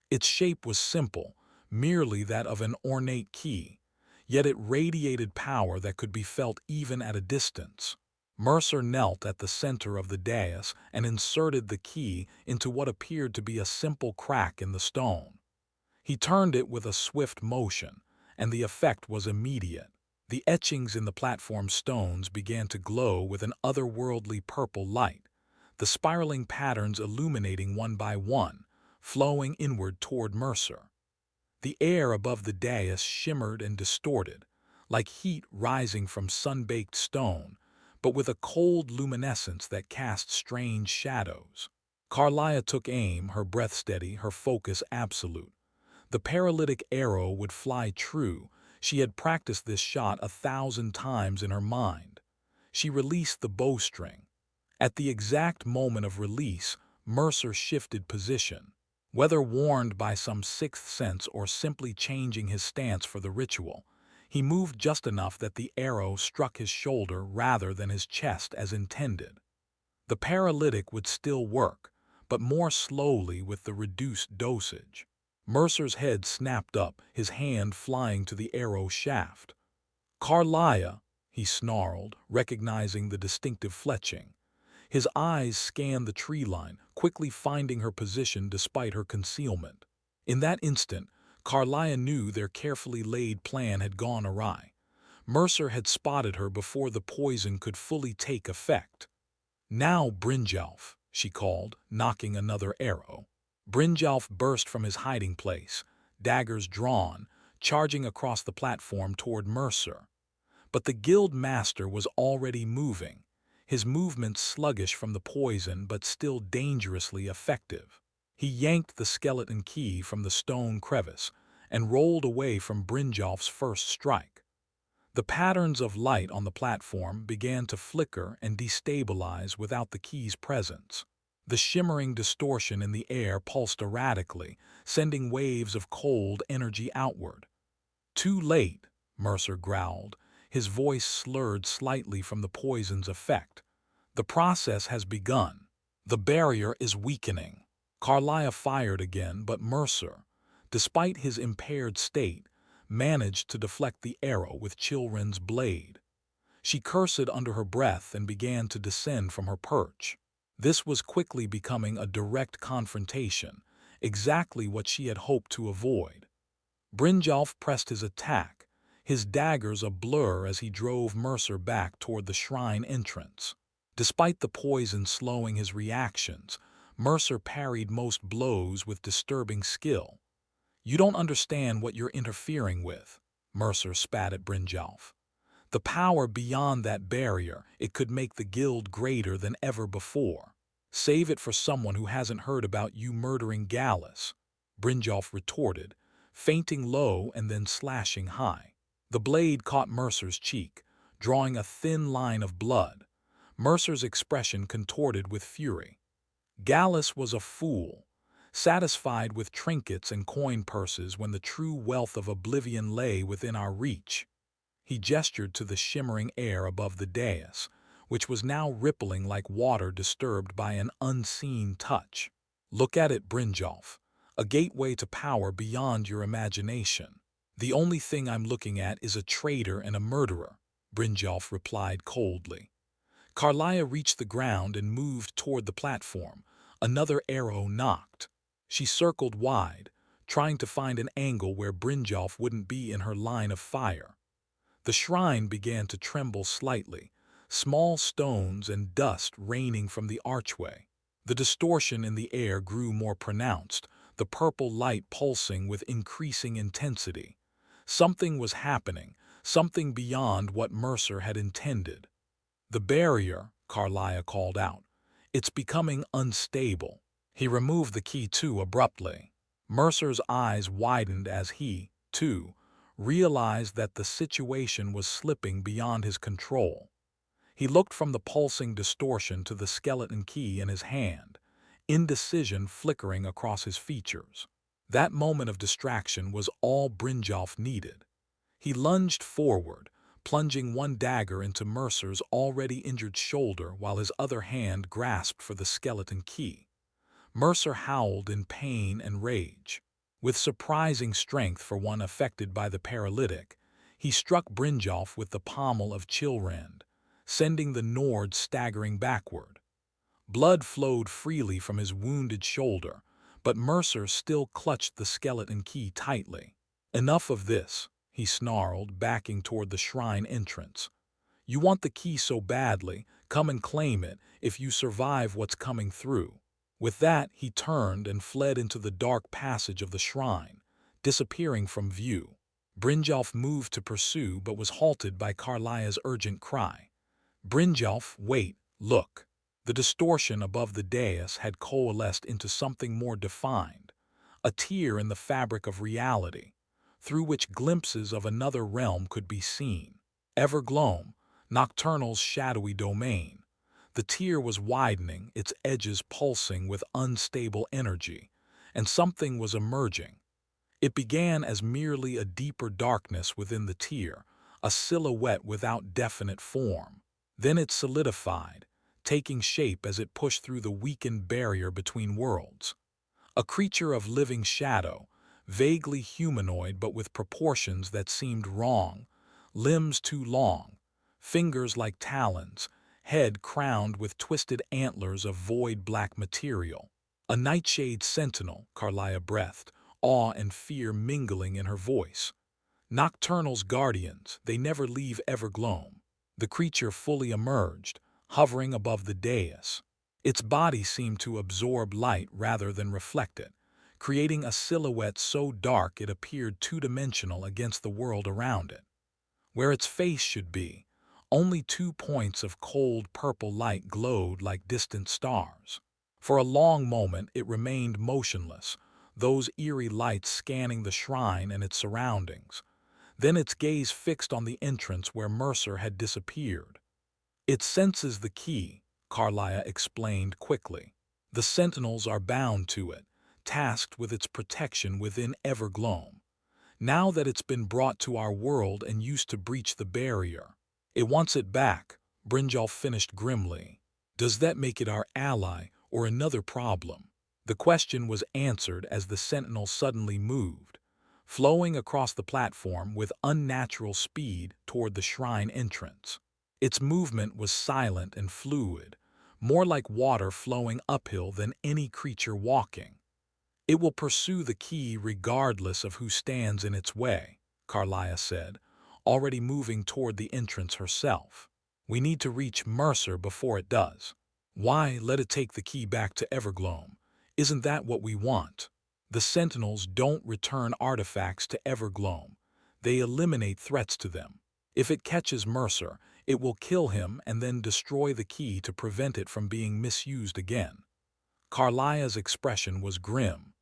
Its shape was simple, merely that of an ornate key, yet it radiated power that could be felt even at a distance. Mercer knelt at the center of the dais and inserted the key into what appeared to be a simple crack in the stone. He turned it with a swift motion, and the effect was immediate. The etchings in the platform stones began to glow with an otherworldly purple light, the spiraling patterns illuminating one by one, flowing inward toward Mercer. The air above the dais shimmered and distorted, like heat rising from sun-baked stone, but with a cold luminescence that cast strange shadows. Karliah took aim, her breath steady, her focus absolute. The paralytic arrow would fly true. She had practiced this shot 1,000 times in her mind. She released the bowstring. At the exact moment of release, Mercer shifted position. Whether warned by some sixth sense or simply changing his stance for the ritual, he moved just enough that the arrow struck his shoulder rather than his chest as intended. The paralytic would still work, but more slowly with the reduced dosage. Mercer's head snapped up, his hand flying to the arrow shaft. "Karliah," he snarled, recognizing the distinctive fletching. His eyes scanned the tree line, quickly finding her position despite her concealment. In that instant, Karliah knew their carefully laid plan had gone awry. Mercer had spotted her before the poison could fully take effect. "Now, Brynjolf," she called, knocking another arrow. Brynjolf burst from his hiding place, daggers drawn, charging across the platform toward Mercer. But the guild master was already moving, his movements sluggish from the poison but still dangerously effective. He yanked the skeleton key from the stone crevice and rolled away from Brynjolf's first strike. The patterns of light on the platform began to flicker and destabilize without the key's presence. The shimmering distortion in the air pulsed erratically, sending waves of cold energy outward. "Too late," Mercer growled, his voice slurred slightly from the poison's effect. "The process has begun. The barrier is weakening." Karliah fired again, but Mercer, despite his impaired state, managed to deflect the arrow with Chilren's blade. She cursed under her breath and began to descend from her perch. This was quickly becoming a direct confrontation, exactly what she had hoped to avoid. Brynjolf pressed his attack, his daggers a blur as he drove Mercer back toward the shrine entrance. Despite the poison slowing his reactions, Mercer parried most blows with disturbing skill. "You don't understand what you're interfering with," Mercer spat at Brynjolf. "The power beyond that barrier, it could make the guild greater than ever before. Save it for someone who hasn't heard about you murdering Gallus," Brynjolf retorted, feinting low and then slashing high. The blade caught Mercer's cheek, drawing a thin line of blood. Mercer's expression contorted with fury. Gallus was a fool, satisfied with trinkets and coin purses when the true wealth of oblivion lay within our reach. He gestured to the shimmering air above the dais, which was now rippling like water disturbed by an unseen touch. Look at it, Brynjolf, a gateway to power beyond your imagination. The only thing I'm looking at is a traitor and a murderer, Brynjolf replied coldly. Karliah reached the ground and moved toward the platform. Another arrow knocked. She circled wide, trying to find an angle where Brynjolf wouldn't be in her line of fire. The shrine began to tremble slightly, small stones and dust raining from the archway. The distortion in the air grew more pronounced, the purple light pulsing with increasing intensity. Something was happening, something beyond what Mercer had intended. "The barrier," Karliah called out. "It's becoming unstable." He removed the key too abruptly. Mercer's eyes widened as he, too, realized that the situation was slipping beyond his control. He looked from the pulsing distortion to the skeleton key in his hand, indecision flickering across his features. That moment of distraction was all Brynjolf needed. He lunged forward, plunging one dagger into Mercer's already injured shoulder while his other hand grasped for the skeleton key. Mercer howled in pain and rage. With surprising strength for one affected by the paralytic, he struck Brynjolf with the pommel of Chillrend, sending the Nord staggering backward. Blood flowed freely from his wounded shoulder, but Mercer still clutched the skeleton key tightly. "Enough of this," he snarled, backing toward the shrine entrance. "You want the key so badly, come and claim it if you survive what's coming through." With that, he turned and fled into the dark passage of the shrine, disappearing from view. Brynjolf moved to pursue but was halted by Karliah's urgent cry. "Brynjolf, wait, look." The distortion above the dais had coalesced into something more defined, a tear in the fabric of reality, through which glimpses of another realm could be seen. Evergloam, Nocturnal's shadowy domain. The tear was widening, its edges pulsing with unstable energy, and something was emerging. It began as merely a deeper darkness within the tear, a silhouette without definite form. Then it solidified, taking shape as it pushed through the weakened barrier between worlds. A creature of living shadow, vaguely humanoid but with proportions that seemed wrong, limbs too long, fingers like talons, head crowned with twisted antlers of void black material. "A nightshade sentinel," Karliah breathed, awe and fear mingling in her voice. "Nocturnal's guardians, they never leave Evergloam." The creature fully emerged, hovering above the dais. Its body seemed to absorb light rather than reflect it, creating a silhouette so dark it appeared two-dimensional against the world around it. Where its face should be, only 2 points of cold purple light glowed like distant stars. For a long moment it remained motionless, those eerie lights scanning the shrine and its surroundings. Then its gaze fixed on the entrance where Mercer had disappeared. "It senses the key," Karliah explained quickly. "The sentinels are bound to it, tasked with its protection within Evergloam. Now that it's been brought to our world and used to breach the barrier, it wants it back," Brynjolf finished grimly. "Does that make it our ally or another problem?" The question was answered as the sentinel suddenly moved, flowing across the platform with unnatural speed toward the shrine entrance. Its movement was silent and fluid, more like water flowing uphill than any creature walking. "It will pursue the key regardless of who stands in its way," Karliah said, already moving toward the entrance herself. "We need to reach Mercer before it does." "Why let it take the key back to Evergloam? Isn't that what we want?" "The Sentinels don't return artifacts to Evergloam. They eliminate threats to them. If it catches Mercer, it will kill him and then destroy the key to prevent it from being misused again." Karliah's expression was grim.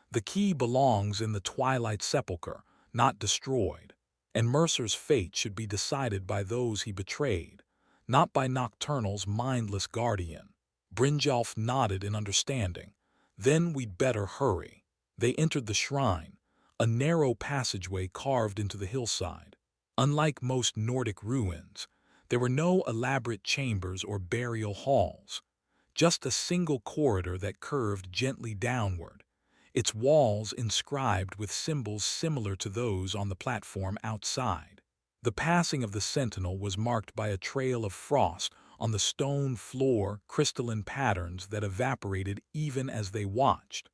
"The key belongs in the Twilight Sepulcher, not destroyed, and Mercer's fate should be decided by those he betrayed, not by Nocturnal's mindless guardian. Brynjolf nodded in understanding. Then we'd better hurry. They entered the shrine, a narrow passageway carved into the hillside. Unlike most Nordic ruins, there were no elaborate chambers or burial halls, just a single corridor that curved gently downward, its walls inscribed with symbols similar to those on the platform outside. The passing of the sentinel was marked by a trail of frost on the stone floor, crystalline patterns that evaporated even as they watched.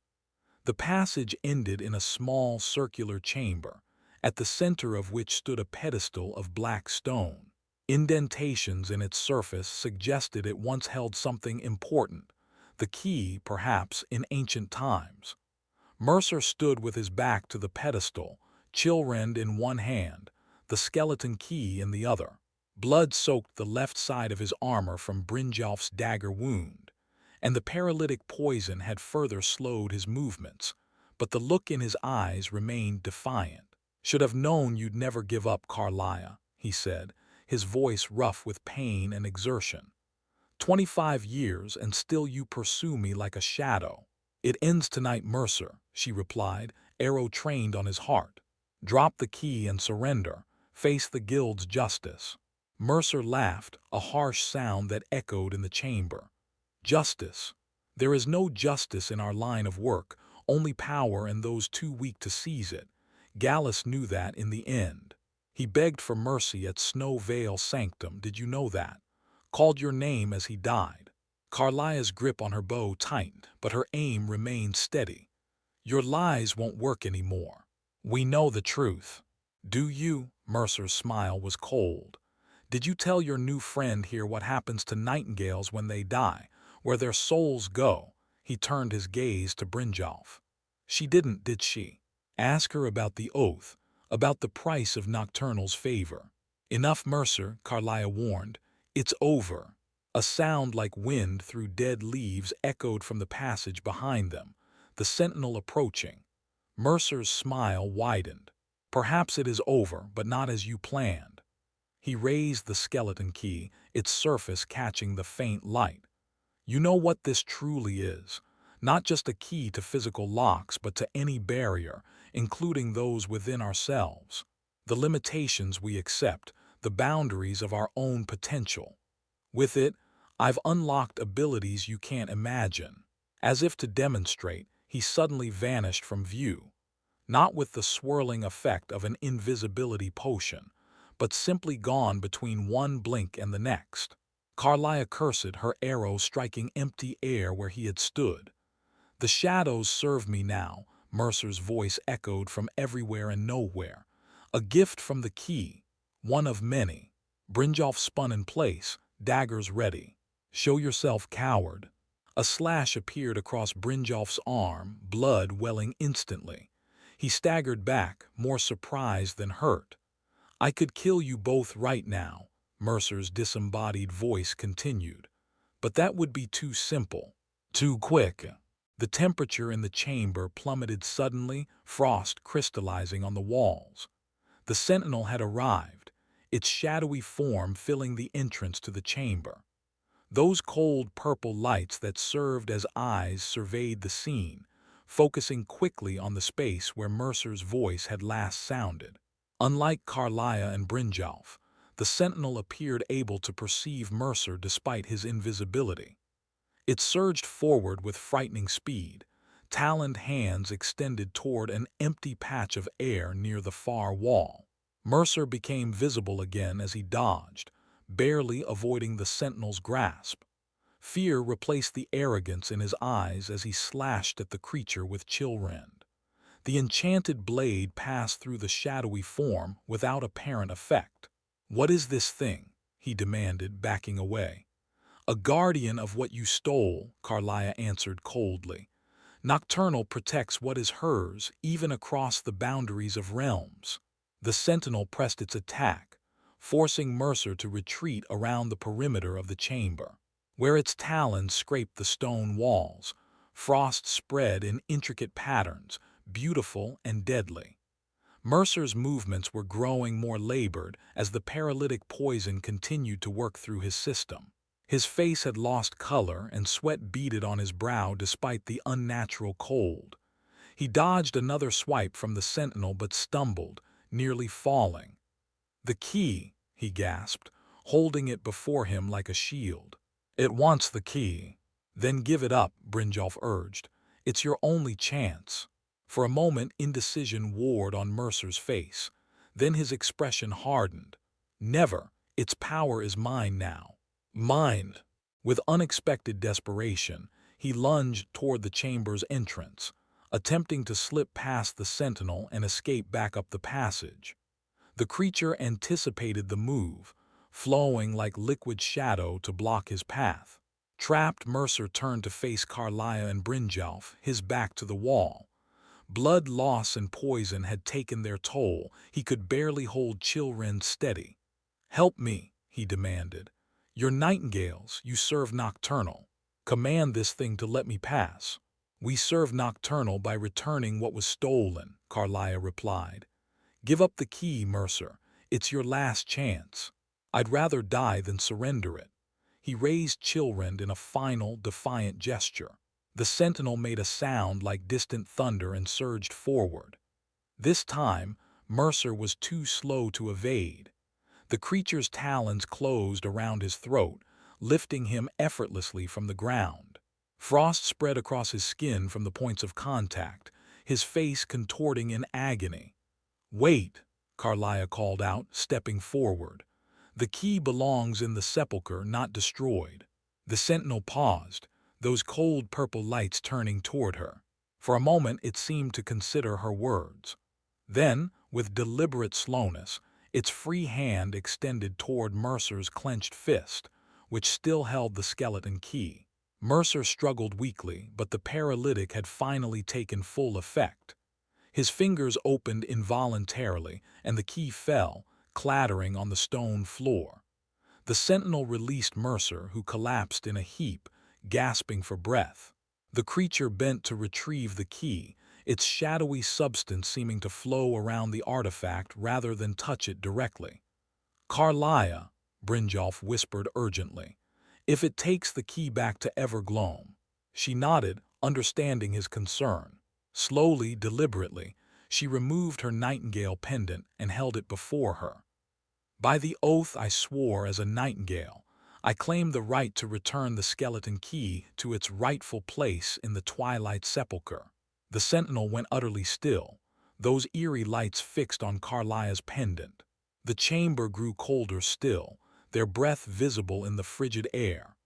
The passage ended in a small circular chamber, at the center of which stood a pedestal of black stone. Indentations in its surface suggested it once held something important, the key, perhaps, in ancient times. Mercer stood with his back to the pedestal, Chillrend in one hand, the skeleton key in the other. Blood soaked the left side of his armor from Brynjolf's dagger wound, and the paralytic poison had further slowed his movements, but the look in his eyes remained defiant. "Should have known you'd never give up, Karliah," he said, his voice rough with pain and exertion. 25 years, and still you pursue me like a shadow." "It ends tonight, Mercer," she replied, arrow trained on his heart. "Drop the key and surrender. Face the guild's justice." Mercer laughed, a harsh sound that echoed in the chamber. "Justice? There is no justice in our line of work, only power and those too weak to seize it. Gallus knew that in the end. He begged for mercy at Snow Vale Sanctum, did you know that? Called your name as he died." Karliah's grip on her bow tightened, but her aim remained steady. "Your lies won't work anymore. We know the truth." "Do you?" Mercer's smile was cold. "Did you tell your new friend here what happens to Nightingales when they die, where their souls go?" He turned his gaze to Brynjolf. "She didn't, did she? Ask her about the oath, about the price of Nocturnal's favor." "Enough, Mercer," Karliah warned. "It's over." A sound like wind through dead leaves echoed from the passage behind them, the sentinel approaching. Mercer's smile widened. "Perhaps it is over, but not as you planned." He raised the skeleton key, its surface catching the faint light. "You know what this truly is. Not just a key to physical locks, but to any barrier, including those within ourselves. The limitations we accept, the boundaries of our own potential. With it, I've unlocked abilities you can't imagine." As if to demonstrate, he suddenly vanished from view. Not with the swirling effect of an invisibility potion, but simply gone between one blink and the next. Karliah cursed, her arrow striking empty air where he had stood. "The shadows serve me now," Mercer's voice echoed from everywhere and nowhere. "A gift from the key, one of many." Brynjolf spun in place, daggers ready. "Show yourself, coward." A slash appeared across Brynjolf's arm, blood welling instantly. He staggered back, more surprised than hurt. "I could kill you both right now," Mercer's disembodied voice continued. "But that would be too simple, too quick." The temperature in the chamber plummeted suddenly, frost crystallizing on the walls. The sentinel had arrived, its shadowy form filling the entrance to the chamber. Those cold purple lights that served as eyes surveyed the scene, focusing quickly on the space where Mercer's voice had last sounded. Unlike Karliah and Brynjolf, the sentinel appeared able to perceive Mercer despite his invisibility. It surged forward with frightening speed, taloned hands extended toward an empty patch of air near the far wall. Mercer became visible again as he dodged, barely avoiding the sentinel's grasp. Fear replaced the arrogance in his eyes as he slashed at the creature with Chillrend. The enchanted blade passed through the shadowy form without apparent effect. "What is this thing?" he demanded, backing away. "A guardian of what you stole," Karliah answered coldly. "Nocturnal protects what is hers, even across the boundaries of realms." The sentinel pressed its attack, forcing Mercer to retreat around the perimeter of the chamber. Where its talons scraped the stone walls, frost spread in intricate patterns, beautiful and deadly. Mercer's movements were growing more labored as the paralytic poison continued to work through his system. His face had lost color and sweat beaded on his brow despite the unnatural cold. He dodged another swipe from the sentinel but stumbled, nearly falling. "The key," he gasped, holding it before him like a shield. "It wants the key." "Then give it up," Brynjolf urged. "It's your only chance." For a moment indecision warred on Mercer's face. Then his expression hardened. "Never. Its power is mine now." Mine. With unexpected desperation, he lunged toward the chamber's entrance, attempting to slip past the sentinel and escape back up the passage. The creature anticipated the move, flowing like liquid shadow to block his path. Trapped, Mercer turned to face Karliah and Brynjolf, his back to the wall. Blood loss and poison had taken their toll. He could barely hold Chilrend steady. "Help me," he demanded. "You're Nightingales, you serve Nocturnal. Command this thing to let me pass." "We serve Nocturnal by returning what was stolen," Karliah replied. "Give up the key, Mercer. It's your last chance." "I'd rather die than surrender it." He raised Chilrend in a final, defiant gesture. The sentinel made a sound like distant thunder and surged forward. This time, Mercer was too slow to evade. The creature's talons closed around his throat, lifting him effortlessly from the ground. Frost spread across his skin from the points of contact, his face contorting in agony. "Wait," Karliah called out, stepping forward. "The key belongs in the sepulcher, not destroyed." The sentinel paused, those cold purple lights turning toward her. For a moment it seemed to consider her words. Then, with deliberate slowness, its free hand extended toward Mercer's clenched fist, which still held the skeleton key. Mercer struggled weakly, but the paralytic had finally taken full effect. His fingers opened involuntarily, and the key fell, clattering on the stone floor. The sentinel released Mercer, who collapsed in a heap, gasping for breath. The creature bent to retrieve the key, its shadowy substance seeming to flow around the artifact rather than touch it directly. "Karliah," Brynjolf whispered urgently, "if it takes the key back to Evergloam." She nodded, understanding his concern. Slowly, deliberately, she removed her Nightingale pendant and held it before her. "By the oath I swore as a Nightingale, I claim the right to return the skeleton key to its rightful place in the Twilight Sepulcher." The sentinel went utterly still, those eerie lights fixed on Karliah's pendant. The chamber grew colder still, their breath visible in the frigid air.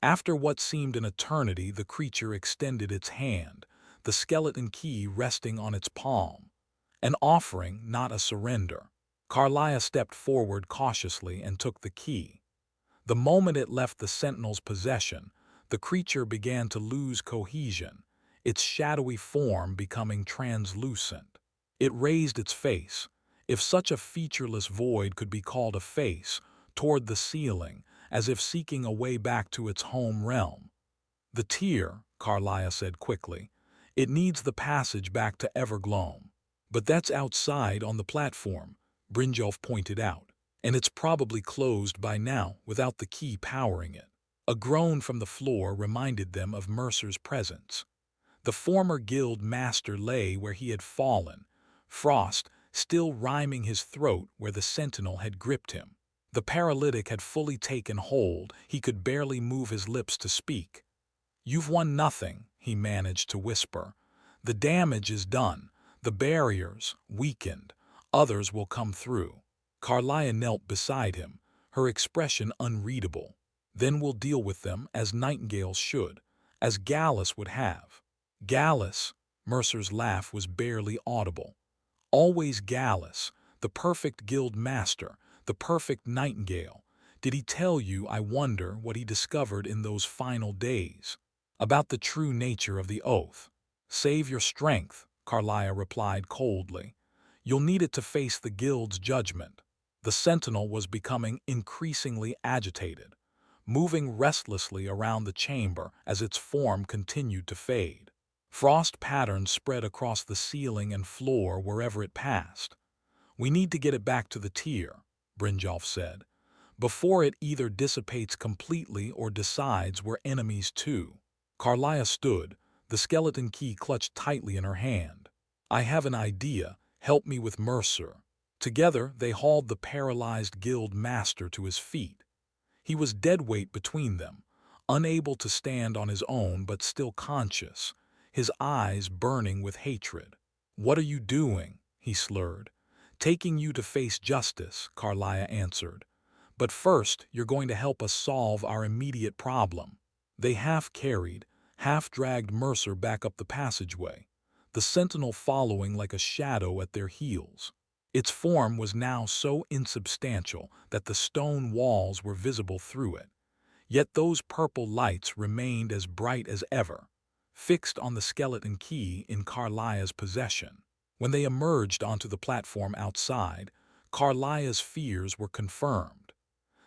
After what seemed an eternity, the creature extended its hand, the skeleton key resting on its palm. An offering, not a surrender. Karliah stepped forward cautiously and took the key. The moment it left the sentinel's possession, the creature began to lose cohesion, its shadowy form becoming translucent. It raised its face, if such a featureless void could be called a face, toward the ceiling, as if seeking a way back to its home realm. "The tear," Karliah said quickly. "It needs the passage back to Evergloam." "But that's outside on the platform," Brynjolf pointed out. "And it's probably closed by now without the key powering it." A groan from the floor reminded them of Mercer's presence. The former guild master lay where he had fallen, frost still rhyming his throat where the sentinel had gripped him. The paralytic had fully taken hold, he could barely move his lips to speak. "You've won nothing," he managed to whisper. "The damage is done, the barriers weakened, others will come through." Karliah knelt beside him, her expression unreadable. "Then we'll deal with them as Nightingales should, as Gallus would have." "Gallus," Mercer's laugh was barely audible. "Always Gallus, the perfect guild master, the perfect Nightingale. Did he tell you, I wonder, what he discovered in those final days? About the true nature of the oath?" "Save your strength," Karliah replied coldly. "You'll need it to face the guild's judgment." The sentinel was becoming increasingly agitated, moving restlessly around the chamber as its form continued to fade. Frost patterns spread across the ceiling and floor wherever it passed. "We need to get it back to the tier," Brynjolf said, "before it either dissipates completely or decides we're enemies too." Karliah stood, the skeleton key clutched tightly in her hand. "I have an idea. Help me with Mercer." Together, they hauled the paralyzed guild master to his feet. He was dead weight between them, unable to stand on his own but still conscious, his eyes burning with hatred. "What are you doing?" he slurred. "Taking you to face justice," Karliah answered. "But first, you're going to help us solve our immediate problem." They half-carried, half-dragged Mercer back up the passageway, the sentinel following like a shadow at their heels. Its form was now so insubstantial that the stone walls were visible through it. Yet those purple lights remained as bright as ever, fixed on the skeleton key in Karliah's possession. When they emerged onto the platform outside, Karliah's fears were confirmed.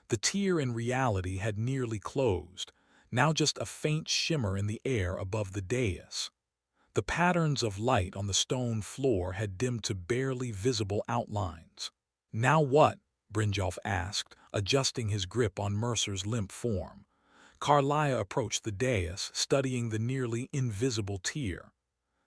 The tier in reality had nearly closed, now just a faint shimmer in the air above the dais. The patterns of light on the stone floor had dimmed to barely visible outlines. "Now what?" Brynjolf asked, adjusting his grip on Mercer's limp form. Karliah approached the dais, studying the nearly invisible tier.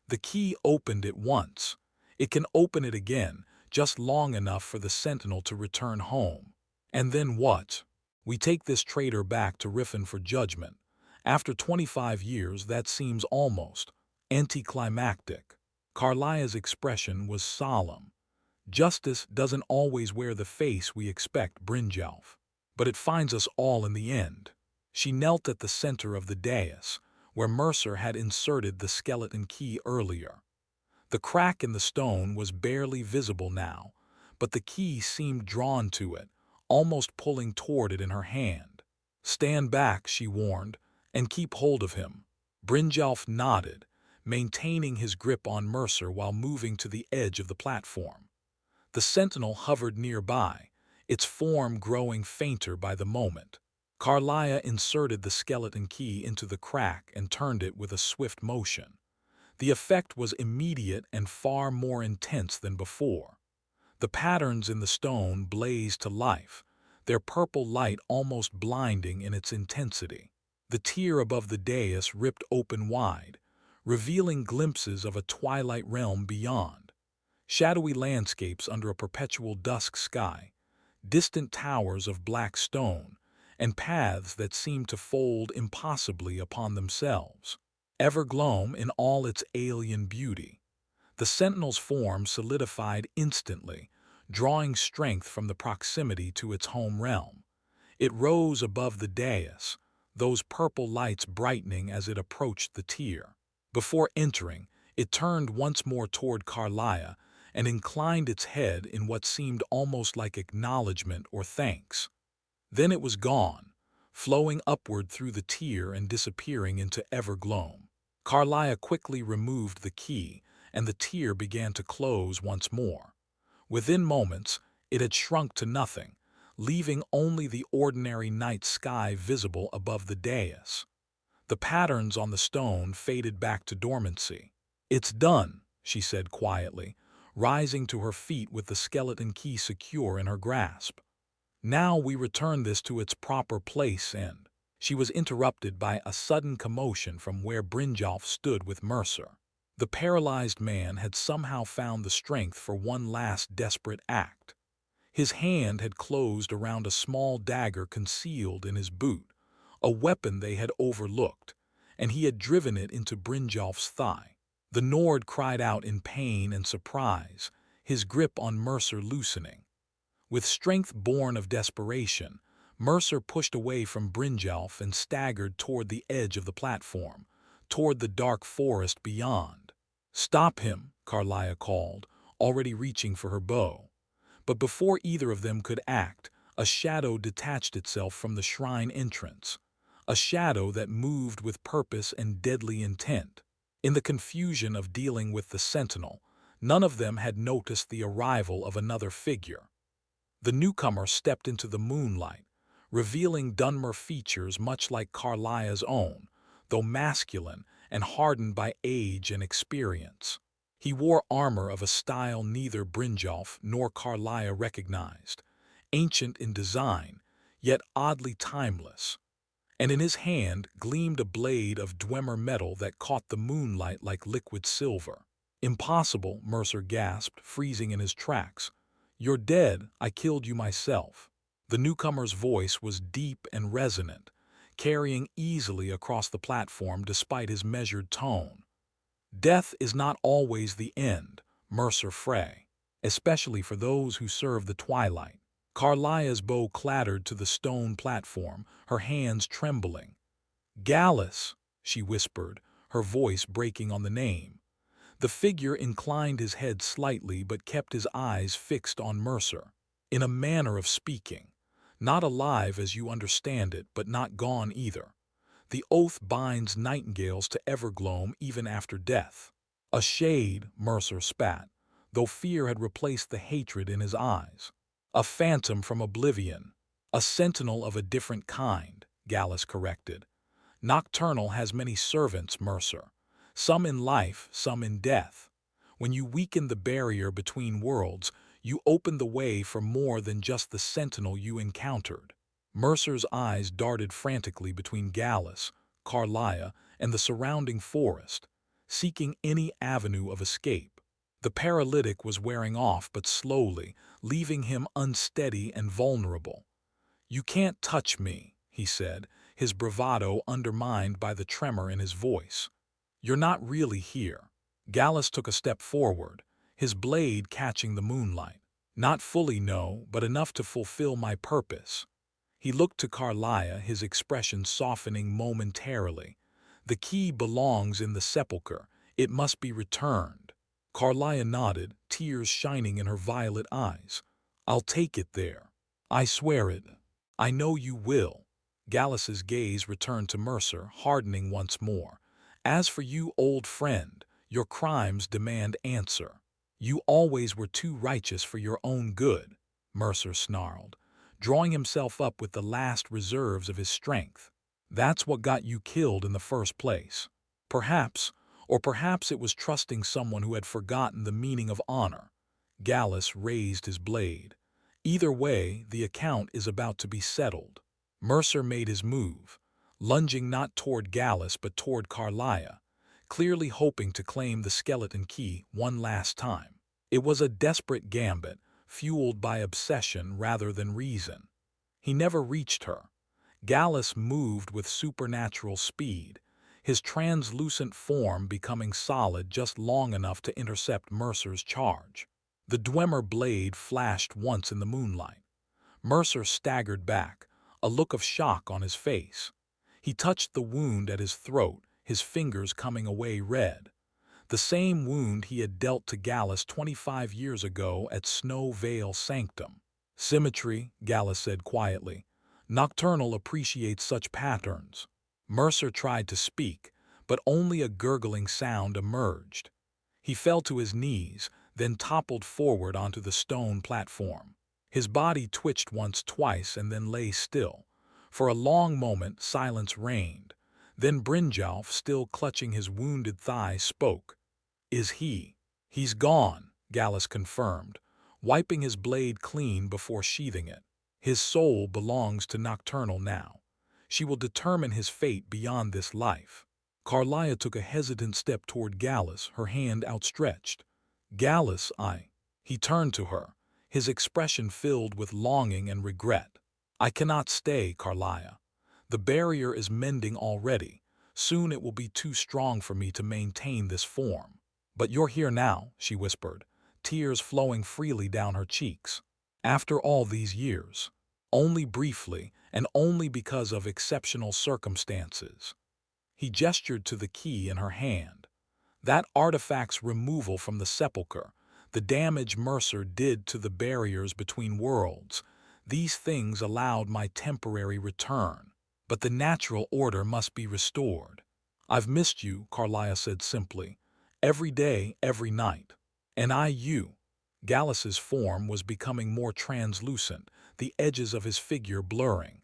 "The key opened it once. It can open it again, just long enough for the sentinel to return home. And then what? We take this traitor back to Riffin for judgment. After 25 years, that seems almost anticlimactic." Karliah's expression was solemn. "Justice doesn't always wear the face we expect, Brynjolf. But it finds us all in the end." She knelt at the center of the dais, where Mercer had inserted the skeleton key earlier. The crack in the stone was barely visible now, but the key seemed drawn to it, almost pulling toward it in her hand. "Stand back," she warned, "and keep hold of him." Brynjolf nodded, maintaining his grip on Mercer while moving to the edge of the platform. The sentinel hovered nearby, its form growing fainter by the moment. Karliah inserted the skeleton key into the crack and turned it with a swift motion. The effect was immediate and far more intense than before. The patterns in the stone blazed to life, their purple light almost blinding in its intensity. The tier above the dais ripped open wide, revealing glimpses of a twilight realm beyond. Shadowy landscapes under a perpetual dusk sky, distant towers of black stone, and paths that seemed to fold impossibly upon themselves. Evergloam in all its alien beauty. The sentinel's form solidified instantly, drawing strength from the proximity to its home realm. It rose above the dais, those purple lights brightening as it approached the tier. Before entering, it turned once more toward Karliah and inclined its head in what seemed almost like acknowledgement or thanks. Then it was gone, flowing upward through the tier and disappearing into Evergloam. Karliah quickly removed the key, and the tier began to close once more. Within moments, it had shrunk to nothing, leaving only the ordinary night sky visible above the dais. The patterns on the stone faded back to dormancy. "It's done," she said quietly, rising to her feet with the skeleton key secure in her grasp. "Now we return this to its proper place and—" She was interrupted by a sudden commotion from where Brynjolf stood with Mercer. The paralyzed man had somehow found the strength for one last desperate act. His hand had closed around a small dagger concealed in his boot, a weapon they had overlooked, and he had driven it into Brynjolf's thigh. The Nord cried out in pain and surprise, his grip on Mercer loosening. With strength born of desperation, Mercer pushed away from Brynjolf and staggered toward the edge of the platform, toward the dark forest beyond. "Stop him," Karliah called, already reaching for her bow. But before either of them could act, a shadow detached itself from the shrine entrance, a shadow that moved with purpose and deadly intent. In the confusion of dealing with the sentinel, none of them had noticed the arrival of another figure. The newcomer stepped into the moonlight, revealing Dunmer features much like Karliah's own, though masculine and hardened by age and experience. He wore armor of a style neither Brynjolf nor Karliah recognized, ancient in design, yet oddly timeless. And in his hand gleamed a blade of Dwemer metal that caught the moonlight like liquid silver. "Impossible," Mercer gasped, freezing in his tracks. "You're dead. I killed you myself." The newcomer's voice was deep and resonant, carrying easily across the platform despite his measured tone. "Death is not always the end, Mercer Frey, especially for those who serve the Twilight." Karliah's bow clattered to the stone platform, her hands trembling. "Gallus," she whispered, her voice breaking on the name. The figure inclined his head slightly but kept his eyes fixed on Mercer. "In a manner of speaking. Not alive as you understand it, but not gone either. The oath binds Nightingales to Evergloam even after death." "A shade," Mercer spat, though fear had replaced the hatred in his eyes. "A phantom from oblivion. A sentinel of a different kind," Gallus corrected. "Nocturnal has many servants, Mercer. Some in life, some in death. When you weaken the barrier between worlds, you open the way for more than just the sentinel you encountered." Mercer's eyes darted frantically between Gallus, Karliah, and the surrounding forest, seeking any avenue of escape. The paralytic was wearing off but slowly, leaving him unsteady and vulnerable. "You can't touch me," he said, his bravado undermined by the tremor in his voice. "You're not really here." Gallus took a step forward, his blade catching the moonlight. "Not fully, no, but enough to fulfill my purpose." He looked to Karliah, his expression softening momentarily. "The key belongs in the sepulcher. It must be returned." Karliah nodded, tears shining in her violet eyes. "I'll take it there. I swear it." "I know you will." Gallus's gaze returned to Mercer, hardening once more. "As for you, old friend, your crimes demand answer." "You always were too righteous for your own good," Mercer snarled, drawing himself up with the last reserves of his strength. "That's what got you killed in the first place. Perhaps, or perhaps it was trusting someone who had forgotten the meaning of honor." Gallus raised his blade. "Either way, the account is about to be settled." Mercer made his move, lunging not toward Gallus but toward Karliah, clearly hoping to claim the skeleton key one last time. It was a desperate gambit, fueled by obsession rather than reason. He never reached her. Gallus moved with supernatural speed, his translucent form becoming solid just long enough to intercept Mercer's charge. The Dwemer blade flashed once in the moonlight. Mercer staggered back, a look of shock on his face. He touched the wound at his throat, his fingers coming away red. The same wound he had dealt to Gallus 25 years ago at Snow Vale Sanctum. "Symmetry," Gallus said quietly. "Nocturnal appreciates such patterns." Mercer tried to speak, but only a gurgling sound emerged. He fell to his knees, then toppled forward onto the stone platform. His body twitched once, twice, and then lay still. For a long moment, silence reigned. Then Brynjolf, still clutching his wounded thigh, spoke. "Is he?" "He's gone," Gallus confirmed, wiping his blade clean before sheathing it. "His soul belongs to Nocturnal now. She will determine his fate beyond this life." Karliah took a hesitant step toward Gallus, her hand outstretched. "Gallus, I—" He turned to her, his expression filled with longing and regret. "I cannot stay, Karliah. The barrier is mending already. Soon it will be too strong for me to maintain this form." "But you're here now," she whispered, tears flowing freely down her cheeks. "After all these years." "Only briefly, and only because of exceptional circumstances." He gestured to the key in her hand. "That artifact's removal from the sepulcher, the damage Mercer did to the barriers between worlds, these things allowed my temporary return. But the natural order must be restored." "I've missed you," Karliah said simply. "Every day, every night." "And I you." Gallus's form was becoming more translucent, the edges of his figure blurring.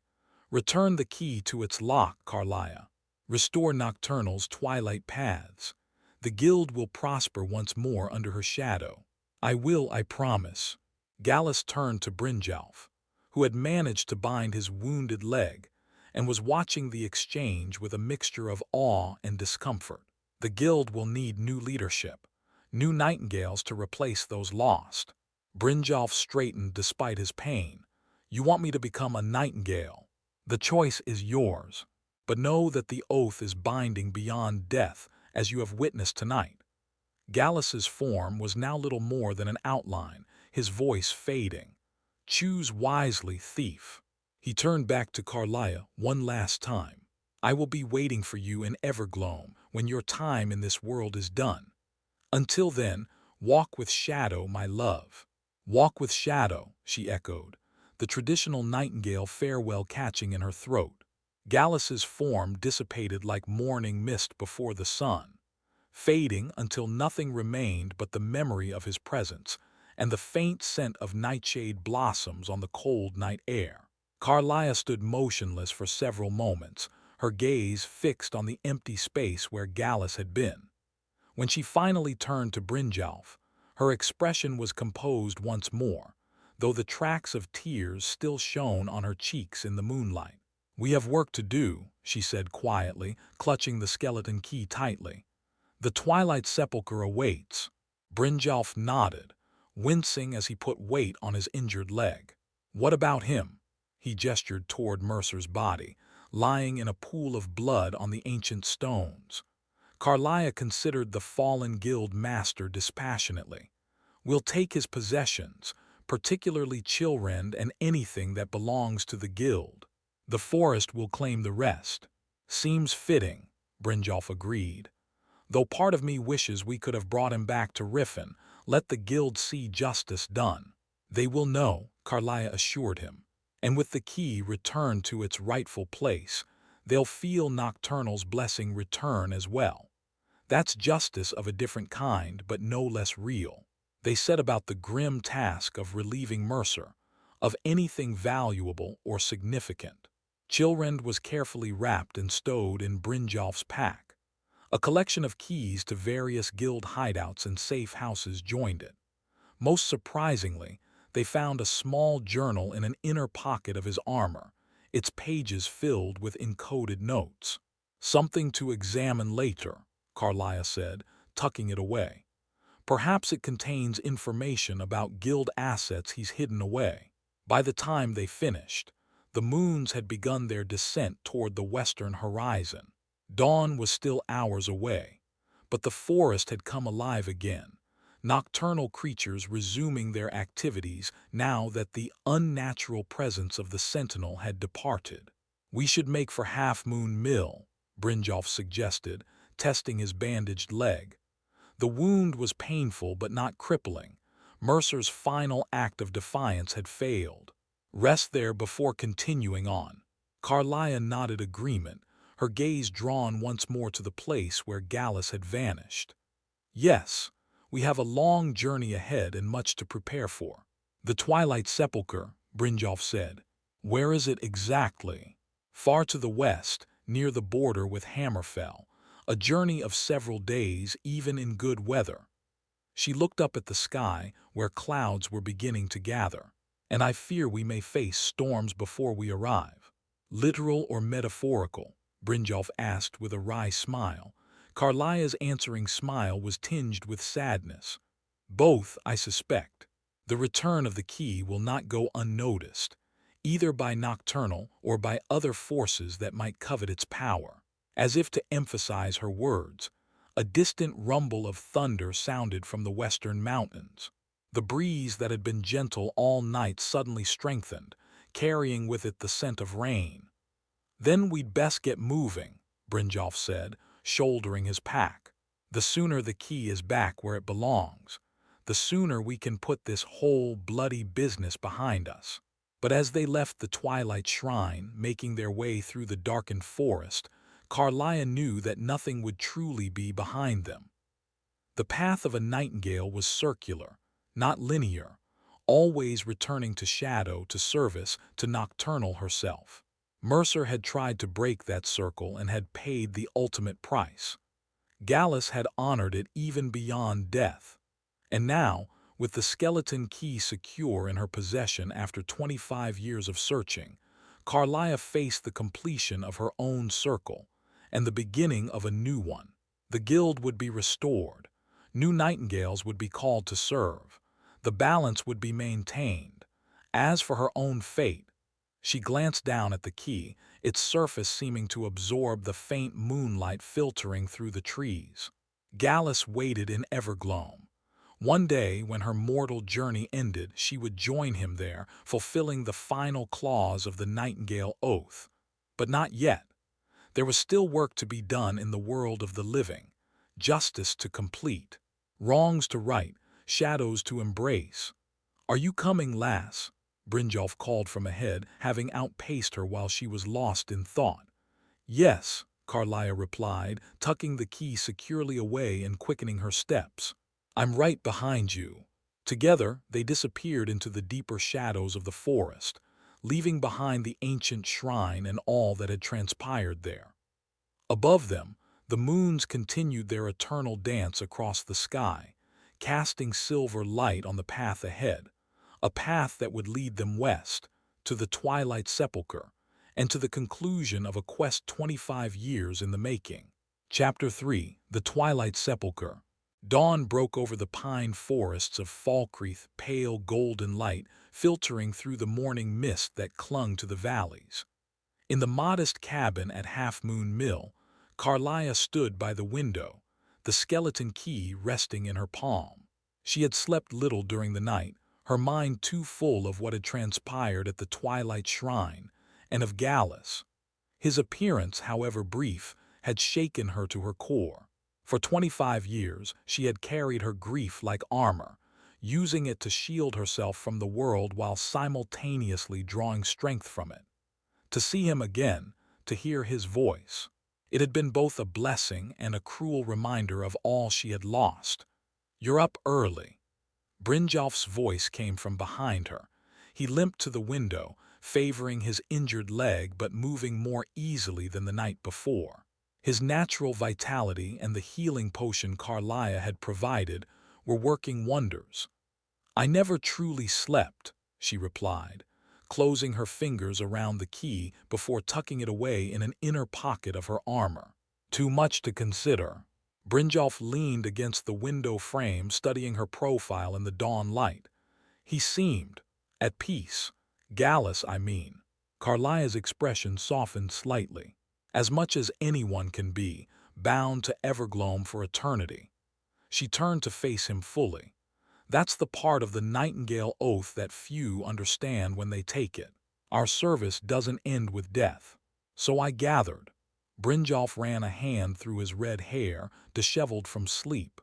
"Return the key to its lock, Karliah." Restore Nocturnal's twilight paths. The guild will prosper once more under her shadow. I will, I promise. Gallus turned to Brynjolf, who had managed to bind his wounded leg, and was watching the exchange with a mixture of awe and discomfort. The guild will need new leadership, new Nightingales to replace those lost. Brynjolf straightened despite his pain. You want me to become a Nightingale? The choice is yours. But know that the oath is binding beyond death, as you have witnessed tonight. Gallus's form was now little more than an outline, his voice fading. Choose wisely, thief. He turned back to Karliah one last time. I will be waiting for you in Evergloam when your time in this world is done. Until then, walk with Shadow, my love. Walk with Shadow, she echoed, the traditional Nightingale farewell catching in her throat. Gallus's form dissipated like morning mist before the sun, fading until nothing remained but the memory of his presence and the faint scent of nightshade blossoms on the cold night air. Karliah stood motionless for several moments, her gaze fixed on the empty space where Gallus had been. When she finally turned to Brynjolf, her expression was composed once more, though the tracks of tears still shone on her cheeks in the moonlight. We have work to do, she said quietly, clutching the skeleton key tightly. The Twilight Sepulcher awaits. Brynjolf nodded, wincing as he put weight on his injured leg. What about him? He gestured toward Mercer's body, lying in a pool of blood on the ancient stones. Karliah considered the fallen guild master dispassionately. We'll take his possessions, particularly Chilrend and anything that belongs to the guild. The forest will claim the rest. Seems fitting, Brynjolf agreed. Though part of me wishes we could have brought him back to Riffin, let the guild see justice done. They will know, Karliah assured him, and with the key returned to its rightful place, they'll feel Nocturnal's blessing return as well. That's justice of a different kind, but no less real. They set about the grim task of relieving Mercer of anything valuable or significant. Chilrend was carefully wrapped and stowed in Brynjolf's pack. A collection of keys to various guild hideouts and safe houses joined it. Most surprisingly, they found a small journal in an inner pocket of his armor, its pages filled with encoded notes. Something to examine later, Karliah said, tucking it away. Perhaps it contains information about guild assets he's hidden away. By the time they finished, the moons had begun their descent toward the western horizon. Dawn was still hours away, but the forest had come alive again, nocturnal creatures resuming their activities now that the unnatural presence of the sentinel had departed. We should make for Half Moon Mill, Brynjolf suggested, testing his bandaged leg. The wound was painful but not crippling. Mercer's final act of defiance had failed. Rest there before continuing on. Karliah nodded agreement, her gaze drawn once more to the place where Gallus had vanished. Yes, we have a long journey ahead and much to prepare for. The Twilight Sepulcher, Brynjolf said. Where is it exactly? Far to the west, near the border with Hammerfell, a journey of several days even in good weather. She looked up at the sky where clouds were beginning to gather. And I fear we may face storms before we arrive. Literal or metaphorical? Brynjolf asked with a wry smile. Karliah's answering smile was tinged with sadness. Both, I suspect. The return of the key will not go unnoticed, either by Nocturnal or by other forces that might covet its power. As if to emphasize her words, a distant rumble of thunder sounded from the western mountains. The breeze that had been gentle all night suddenly strengthened, carrying with it the scent of rain. Then we'd best get moving, Brynjolf said, shouldering his pack. The sooner the key is back where it belongs, the sooner we can put this whole bloody business behind us. But as they left the Twilight Shrine, making their way through the darkened forest, Karliah knew that nothing would truly be behind them. The path of a Nightingale was circular, not linear, always returning to Shadow, to service, to Nocturnal herself. Mercer had tried to break that circle and had paid the ultimate price. Gallus had honored it even beyond death. And now, with the skeleton key secure in her possession after 25 years of searching, Karliah faced the completion of her own circle and the beginning of a new one. The guild would be restored. New Nightingales would be called to serve. The balance would be maintained. As for her own fate, she glanced down at the key, its surface seeming to absorb the faint moonlight filtering through the trees. Gallus waited in Evergloam. One day, when her mortal journey ended, she would join him there, fulfilling the final clause of the Nightingale Oath. But not yet. There was still work to be done in the world of the living, justice to complete, wrongs to right, shadows to embrace. "Are you coming, lass?" Brynjolf called from ahead, having outpaced her while she was lost in thought. "Yes," Karliah replied, tucking the key securely away and quickening her steps. "I'm right behind you." Together, they disappeared into the deeper shadows of the forest, leaving behind the ancient shrine and all that had transpired there. Above them, the moons continued their eternal dance across the sky, casting silver light on the path ahead, a path that would lead them west, to the Twilight Sepulcher, and to the conclusion of a quest 25 years in the making. Chapter 3: The Twilight Sepulcher. Dawn broke over the pine forests of Falkreath, pale golden light filtering through the morning mist that clung to the valleys. In the modest cabin at Half Moon Mill, Karliah stood by the window, the skeleton key resting in her palm. She had slept little during the night, her mind too full of what had transpired at the Twilight Shrine and of Gallus. His appearance, however brief, had shaken her to her core. For 25 years, she had carried her grief like armor, using it to shield herself from the world while simultaneously drawing strength from it. To see him again, to hear his voice, it had been both a blessing and a cruel reminder of all she had lost. "You're up early." Brynjolf's voice came from behind her. He limped to the window, favoring his injured leg but moving more easily than the night before. His natural vitality and the healing potion Karliah had provided were working wonders. "I never truly slept," she replied, closing her fingers around the key before tucking it away in an inner pocket of her armor. "Too much to consider." Brynjolf leaned against the window frame, studying her profile in the dawn light. He seemed at peace. "Gallus, I mean." Karliah's expression softened slightly. "As much as anyone can be, bound to Evergloam for eternity." She turned to face him fully. "That's the part of the Nightingale Oath that few understand when they take it. Our service doesn't end with death." "So I gathered." Brynjolf ran a hand through his red hair, disheveled from sleep.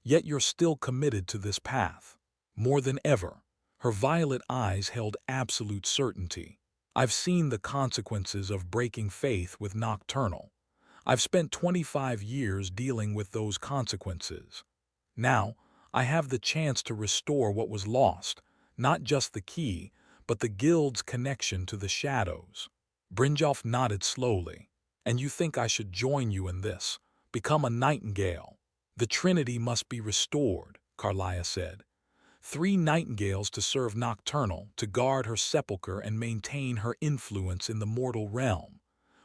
"Yet you're still committed to this path." "More than ever." Her violet eyes held absolute certainty. "I've seen the consequences of breaking faith with Nocturnal. I've spent 25 years dealing with those consequences. Now, I have the chance to restore what was lost, not just the key, but the guild's connection to the shadows." Brynjolf nodded slowly. "And you think I should join you in this? Become a Nightingale?" "The Trinity must be restored," Karliah said. 3 Nightingales to serve Nocturnal, to guard her sepulcher and maintain her influence in the mortal realm.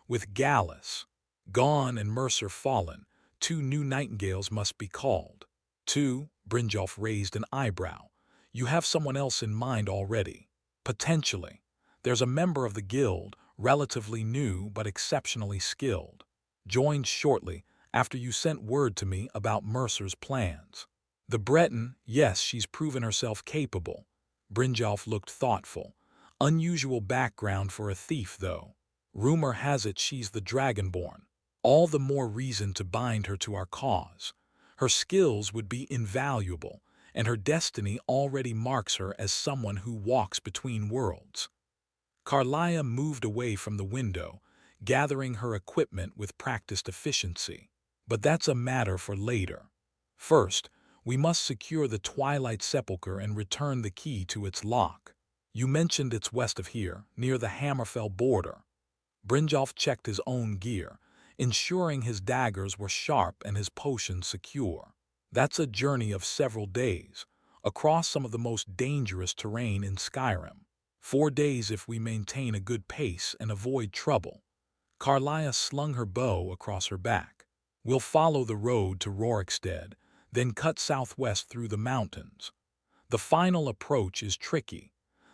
With Gallus gone and Mercer fallen, 2 new Nightingales must be called. "2?" Brynjolf raised an eyebrow. "You have someone else in mind already?" "Potentially. There's a member of the guild, relatively new but exceptionally skilled. Joined shortly after you sent word to me about Mercer's plans. The Breton, yes, she's proven herself capable." Brynjolf looked thoughtful. "Unusual background for a thief, though. Rumor has it she's the Dragonborn. All the more reason to bind her to our cause. Her skills would be invaluable, and her destiny already marks her as someone who walks between worlds." Karliah moved away from the window, gathering her equipment with practiced efficiency. "But that's a matter for later. First, we must secure the Twilight Sepulcher and return the key to its lock. You mentioned it's west of here, near the Hammerfell border." Brynjolf checked his own gear, ensuring his daggers were sharp and his potions secure. That's a journey of several days, across some of the most dangerous terrain in Skyrim. 4 days if we maintain a good pace and avoid trouble. Karliah slung her bow across her back. We'll follow the road to Rorikstead, then cut southwest through the mountains. The final approach is tricky.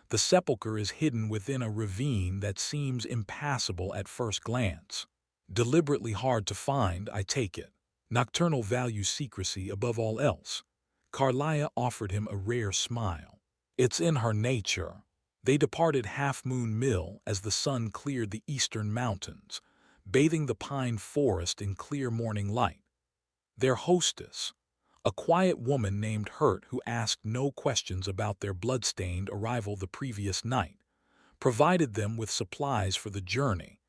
The sepulcher is hidden within a ravine that seems impassable at first glance. Deliberately hard to find, I take it. Nocturnal values secrecy above all else. Karliah offered him a rare smile. It's in her nature. They departed Half Moon Mill as the sun cleared the eastern mountains, bathing the pine forest in clear morning light. Their hostess, a quiet woman named Hurt who asked no questions about their blood-stained arrival the previous night, provided them with supplies for the journey,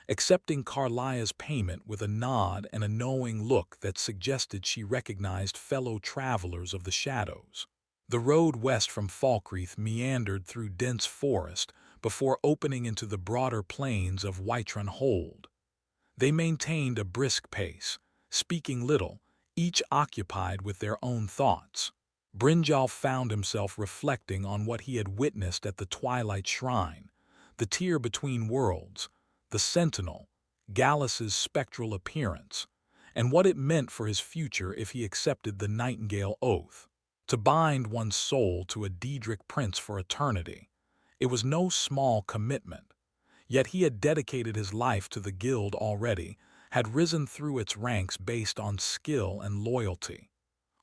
accepting Karliah's payment with a nod and a knowing look that suggested she recognized fellow travelers of the shadows. The road west from Falkreath meandered through dense forest before opening into the broader plains of Whiterun Hold. They maintained a brisk pace, speaking little, each occupied with their own thoughts. Brynjolf found himself reflecting on what he had witnessed at the Twilight Shrine, the tier between worlds, the Sentinel, Gallus's spectral appearance, and what it meant for his future if he accepted the Nightingale oath. To bind one's soul to a Daedric Prince for eternity. It was no small commitment. Yet he had dedicated his life to the guild already, had risen through its ranks based on skill and loyalty.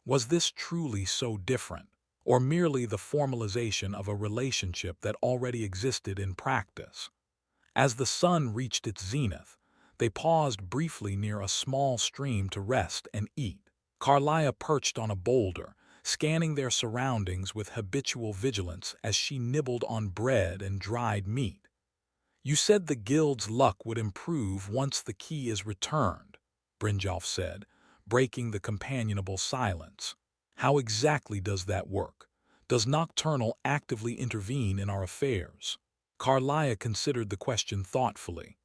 Was this truly so different, or merely the formalization of a relationship that already existed in practice? As the sun reached its zenith, they paused briefly near a small stream to rest and eat. Karliah perched on a boulder, scanning their surroundings with habitual vigilance as she nibbled on bread and dried meat. "You said the guild's luck would improve once the key is returned," Brynjolf said, breaking the companionable silence. "How exactly does that work? Does Nocturnal actively intervene in our affairs?" Karliah considered the question thoughtfully.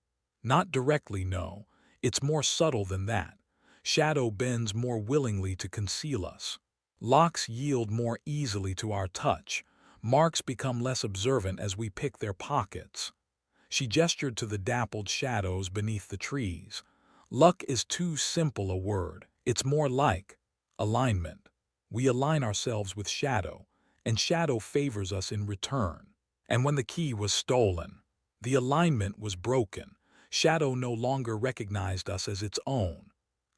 "Not directly, no. It's more subtle than that. Shadow bends more willingly to conceal us. Locks yield more easily to our touch. Marks become less observant as we pick their pockets." She gestured to the dappled shadows beneath the trees. "Luck is too simple a word. It's more like alignment. We align ourselves with Shadow, and Shadow favors us in return. And when the key was stolen, the alignment was broken. Shadow no longer recognized us as its own."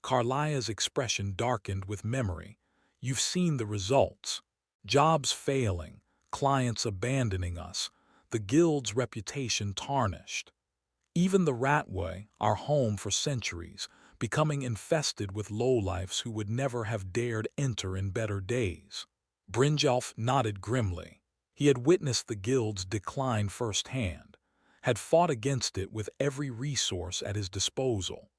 Karliah's expression darkened with memory. "You've seen the results. Jobs failing, clients abandoning us, the guild's reputation tarnished. Even the Ratway, our home for centuries, becoming infested with lowlifes who would never have dared enter in better days." Brynjolf nodded grimly. He had witnessed the guild's decline firsthand, had fought against it with every resource at his disposal.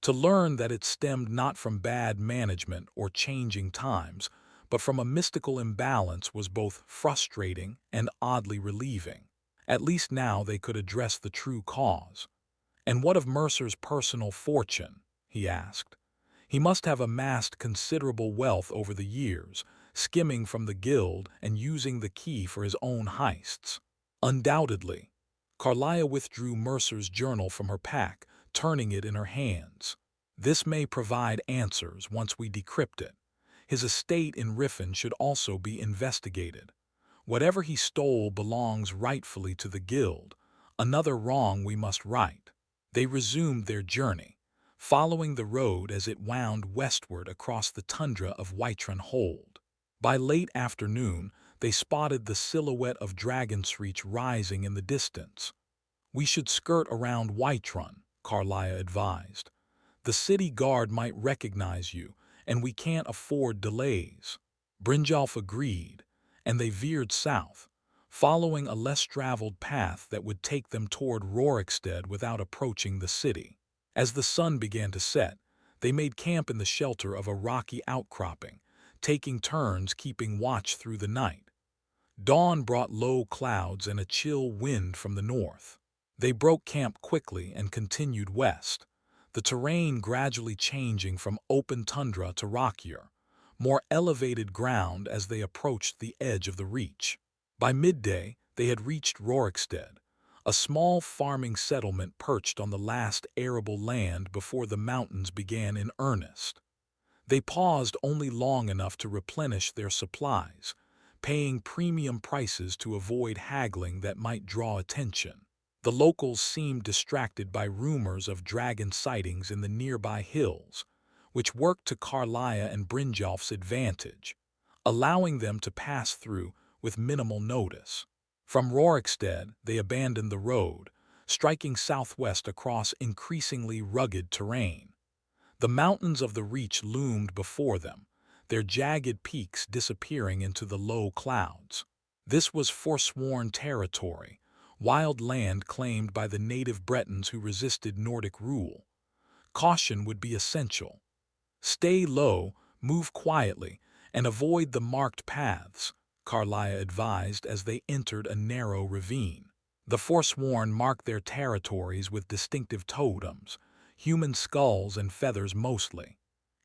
To learn that it stemmed not from bad management or changing times, but from a mystical imbalance was both frustrating and oddly relieving. At least now they could address the true cause. "And what of Mercer's personal fortune?" he asked. "He must have amassed considerable wealth over the years, skimming from the guild and using the key for his own heists." "Undoubtedly." Karliah withdrew Mercer's journal from her pack, turning it in her hands. "This may provide answers once we decrypt it. His estate in Riffin should also be investigated. Whatever he stole belongs rightfully to the guild, another wrong we must right." They resumed their journey, following the road as it wound westward across the tundra of Whiterun Hold. By late afternoon, they spotted the silhouette of Dragonsreach rising in the distance. "We should skirt around Whiterun," Karliah advised. "The city guard might recognize you, and we can't afford delays." Brynjolf agreed, and they veered south, following a less traveled path that would take them toward Rorikstead without approaching the city. As the sun began to set, they made camp in the shelter of a rocky outcropping, taking turns keeping watch through the night. Dawn brought low clouds and a chill wind from the north. They broke camp quickly and continued west, the terrain gradually changing from open tundra to rockier, more elevated ground as they approached the edge of the reach. By midday, they had reached Rorikstead, a small farming settlement perched on the last arable land before the mountains began in earnest. They paused only long enough to replenish their supplies, paying premium prices to avoid haggling that might draw attention. The locals seemed distracted by rumors of dragon sightings in the nearby hills, which worked to Karliah and Brynjolf's advantage, allowing them to pass through with minimal notice. From Rorikstead, they abandoned the road, striking southwest across increasingly rugged terrain. The mountains of the Reach loomed before them, their jagged peaks disappearing into the low clouds. This was forsworn territory, wild land claimed by the native Bretons who resisted Nordic rule. Caution would be essential. Stay low, move quietly, and avoid the marked paths, Karliah advised as they entered a narrow ravine. The forsworn marked their territories with distinctive totems, human skulls and feathers mostly.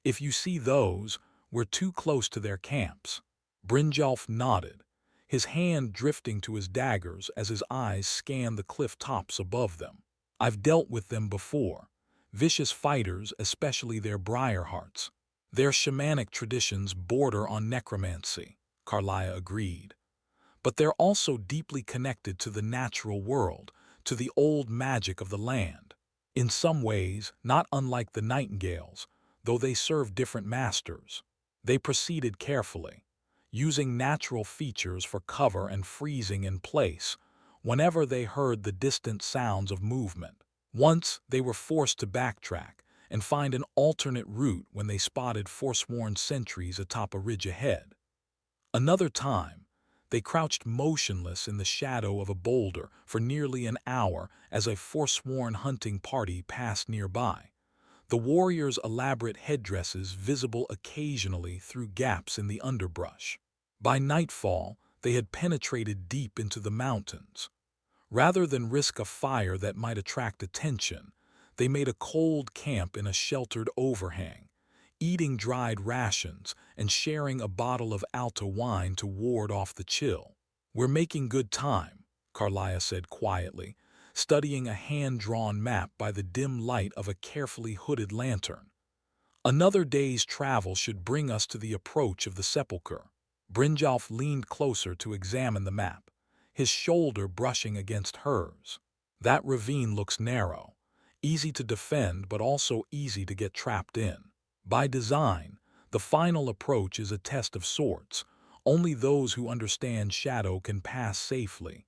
If you see those, we're too close to their camps. Brynjolf nodded, his hand drifting to his daggers as his eyes scanned the cliff tops above them. I've dealt with them before. Vicious fighters, especially their Briarhearts. Their shamanic traditions border on necromancy, Karliah agreed. But they're also deeply connected to the natural world, to the old magic of the land. In some ways, not unlike the Nightingales, though they serve different masters. They proceeded carefully, using natural features for cover and freezing in place whenever they heard the distant sounds of movement. Once, they were forced to backtrack and find an alternate route when they spotted forsworn sentries atop a ridge ahead. Another time, they crouched motionless in the shadow of a boulder for nearly an hour as a forsworn hunting party passed nearby, the warriors' elaborate headdresses visible occasionally through gaps in the underbrush. By nightfall, they had penetrated deep into the mountains. Rather than risk a fire that might attract attention, they made a cold camp in a sheltered overhang, eating dried rations and sharing a bottle of Alta wine to ward off the chill. We're making good time, Karliah said quietly, studying a hand-drawn map by the dim light of a carefully hooded lantern. Another day's travel should bring us to the approach of the Sepulcher. Brynjolf leaned closer to examine the map, his shoulder brushing against hers. That ravine looks narrow, easy to defend but also easy to get trapped in. By design, the final approach is a test of sorts. Only those who understand shadow can pass safely.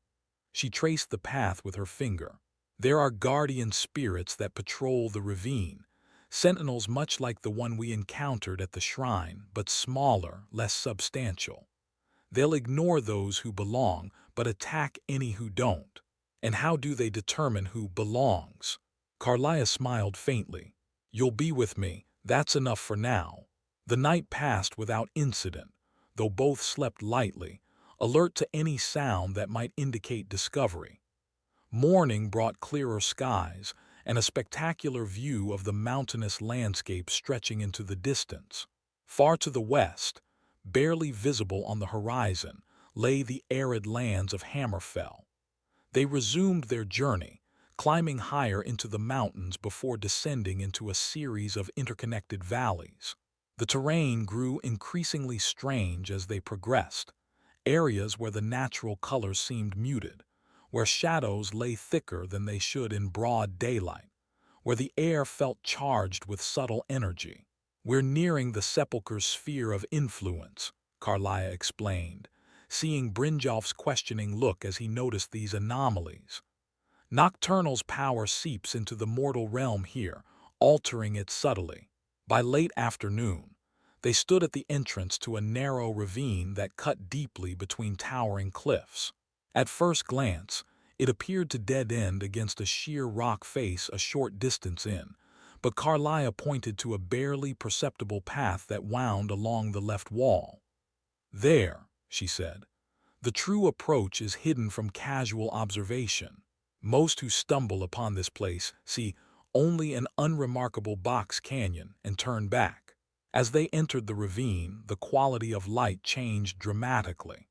She traced the path with her finger. There are guardian spirits that patrol the ravine, sentinels much like the one we encountered at the shrine, but smaller, less substantial. They'll ignore those who belong, but attack any who don't. And how do they determine who belongs? Karliah smiled faintly. You'll be with me, that's enough for now. The night passed without incident, though both slept lightly, alert to any sound that might indicate discovery. Morning brought clearer skies and a spectacular view of the mountainous landscape stretching into the distance. Far to the west, barely visible on the horizon, lay the arid lands of Hammerfell. They resumed their journey, climbing higher into the mountains before descending into a series of interconnected valleys. The terrain grew increasingly strange as they progressed, areas where the natural colors seemed muted, where shadows lay thicker than they should in broad daylight, where the air felt charged with subtle energy. We're nearing the Sepulcher's sphere of influence, Karliah explained, seeing Brynjolf's questioning look as he noticed these anomalies. Nocturnal's power seeps into the mortal realm here, altering it subtly. By late afternoon, they stood at the entrance to a narrow ravine that cut deeply between towering cliffs. At first glance, it appeared to dead-end against a sheer rock face a short distance in, but Karliah pointed to a barely perceptible path that wound along the left wall. There, she said, the true approach is hidden from casual observation. Most who stumble upon this place see only an unremarkable box canyon and turn back. As they entered the ravine, the quality of light changed dramatically.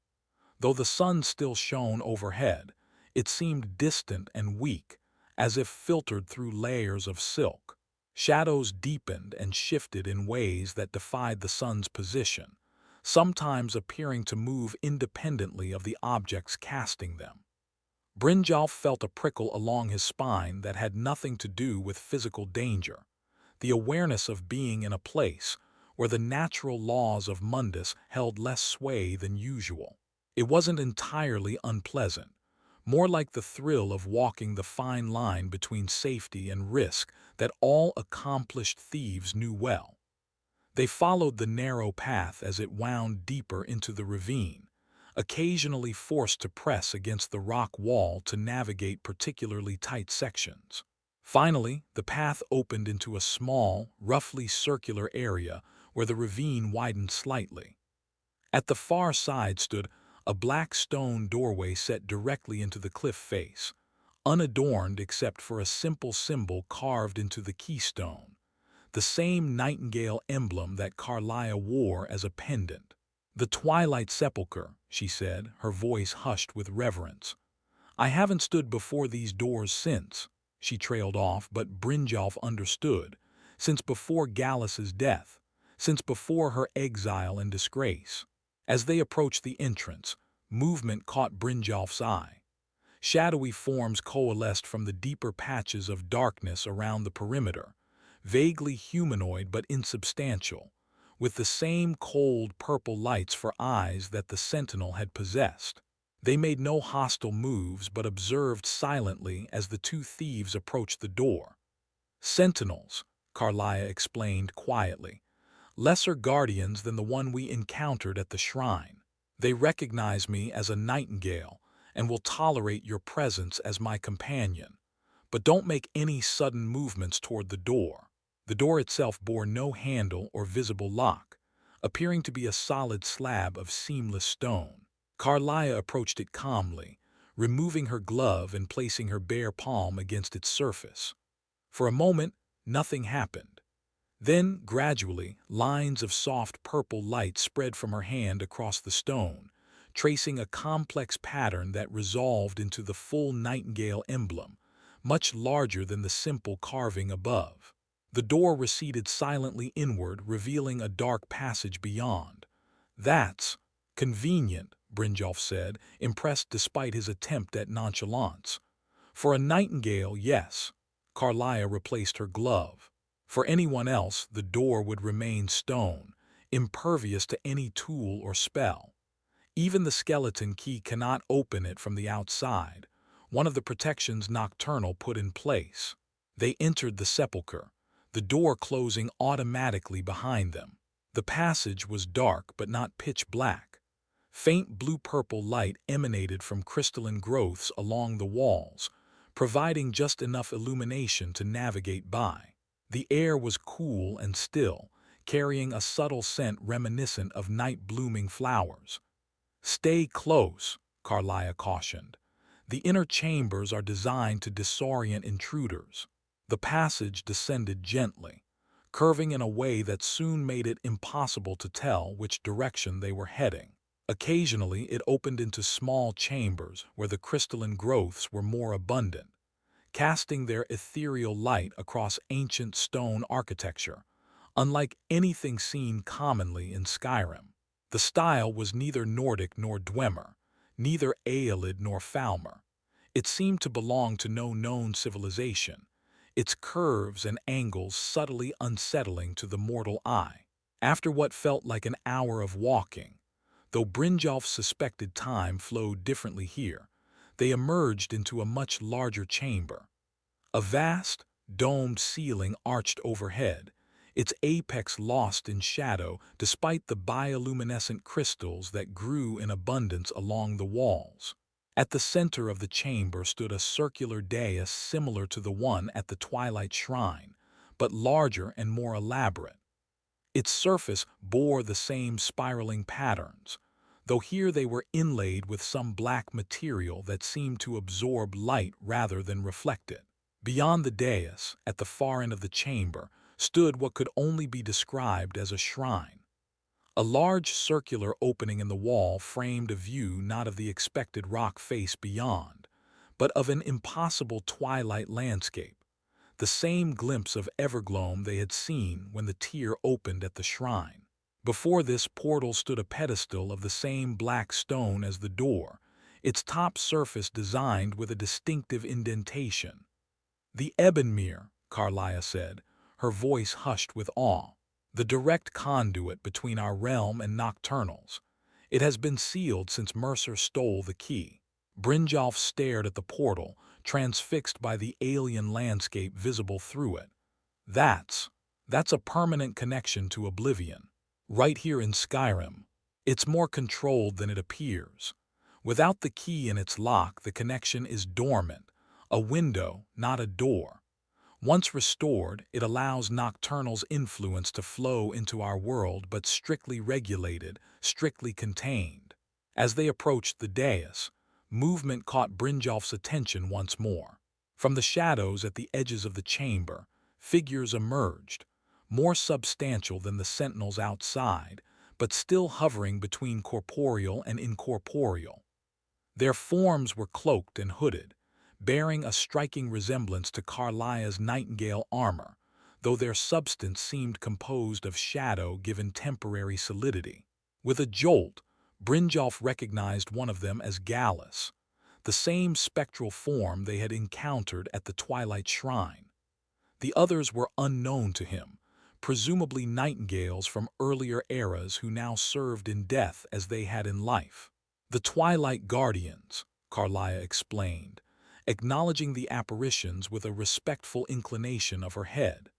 Though the sun still shone overhead, it seemed distant and weak, as if filtered through layers of silk. Shadows deepened and shifted in ways that defied the sun's position, sometimes appearing to move independently of the objects casting them. Brynjolf felt a prickle along his spine that had nothing to do with physical danger, the awareness of being in a place where the natural laws of Mundus held less sway than usual. It wasn't entirely unpleasant, more like the thrill of walking the fine line between safety and risk that all accomplished thieves knew well. They followed the narrow path as it wound deeper into the ravine, occasionally forced to press against the rock wall to navigate particularly tight sections. Finally, the path opened into a small, roughly circular area where the ravine widened slightly. At the far side stood a black stone doorway set directly into the cliff face, unadorned except for a simple symbol carved into the keystone, the same Nightingale emblem that Karliah wore as a pendant. "The Twilight Sepulcher," she said, her voice hushed with reverence. "I haven't stood before these doors since," she trailed off, but Brynjolf understood, since before Gallus's death, since before her exile and disgrace. As they approached the entrance, movement caught Brynjolf's eye. Shadowy forms coalesced from the deeper patches of darkness around the perimeter, vaguely humanoid but insubstantial, with the same cold purple lights for eyes that the sentinel had possessed. They made no hostile moves but observed silently as the two thieves approached the door. "Sentinels," Karliah explained quietly. "Lesser guardians than the one we encountered at the shrine. They recognize me as a Nightingale and will tolerate your presence as my companion. But don't make any sudden movements toward the door." The door itself bore no handle or visible lock, appearing to be a solid slab of seamless stone. Karliah approached it calmly, removing her glove and placing her bare palm against its surface. For a moment, nothing happened. Then, gradually, lines of soft purple light spread from her hand across the stone, tracing a complex pattern that resolved into the full Nightingale emblem, much larger than the simple carving above. The door receded silently inward, revealing a dark passage beyond. "That's convenient," Brynjolf said, impressed despite his attempt at nonchalance. "For a Nightingale, yes." Karliah replaced her glove. "For anyone else, the door would remain stone, impervious to any tool or spell. Even the skeleton key cannot open it from the outside, one of the protections Nocturnal put in place." They entered the sepulchre, the door closing automatically behind them. The passage was dark but not pitch black. Faint blue-purple light emanated from crystalline growths along the walls, providing just enough illumination to navigate by. The air was cool and still, carrying a subtle scent reminiscent of night-blooming flowers. "Stay close," Karliah cautioned. "The inner chambers are designed to disorient intruders." The passage descended gently, curving in a way that soon made it impossible to tell which direction they were heading. Occasionally, it opened into small chambers where the crystalline growths were more abundant, casting their ethereal light across ancient stone architecture, unlike anything seen commonly in Skyrim. The style was neither Nordic nor Dwemer, neither Aelid nor Falmer. It seemed to belong to no known civilization, its curves and angles subtly unsettling to the mortal eye. After what felt like an hour of walking, though Brynjolf suspected time flowed differently here, they emerged into a much larger chamber. A vast, domed ceiling arched overhead, its apex lost in shadow despite the bioluminescent crystals that grew in abundance along the walls. At the center of the chamber stood a circular dais similar to the one at the Twilight Shrine, but larger and more elaborate. Its surface bore the same spiraling patterns, though here they were inlaid with some black material that seemed to absorb light rather than reflect it. Beyond the dais, at the far end of the chamber, stood what could only be described as a shrine. A large circular opening in the wall framed a view not of the expected rock face beyond, but of an impossible twilight landscape, the same glimpse of Evergloam they had seen when the tier opened at the shrine. Before this portal stood a pedestal of the same black stone as the door, its top surface designed with a distinctive indentation. "The Ebonmere," Karliah said, her voice hushed with awe. "The direct conduit between our realm and Nocturnal's. It has been sealed since Mercer stole the key." Brynjolf stared at the portal, transfixed by the alien landscape visible through it. That's a permanent connection to oblivion. Right here in Skyrim. It's more controlled than it appears. Without the key in its lock, the connection is dormant, a window, not a door. Once restored, it allows Nocturnal's influence to flow into our world, but strictly regulated, strictly contained. As they approached the dais, movement caught Brynjolf's attention once more. From the shadows at the edges of the chamber, figures emerged, more substantial than the sentinels outside, but still hovering between corporeal and incorporeal. Their forms were cloaked and hooded, bearing a striking resemblance to Karliah's Nightingale armor, though their substance seemed composed of shadow given temporary solidity. With a jolt, Brynjolf recognized one of them as Gallus, the same spectral form they had encountered at the Twilight Shrine. The others were unknown to him, presumably Nightingales from earlier eras who now served in death as they had in life. "The Twilight Guardians," Karliah explained, acknowledging the apparitions with a respectful inclination of her head.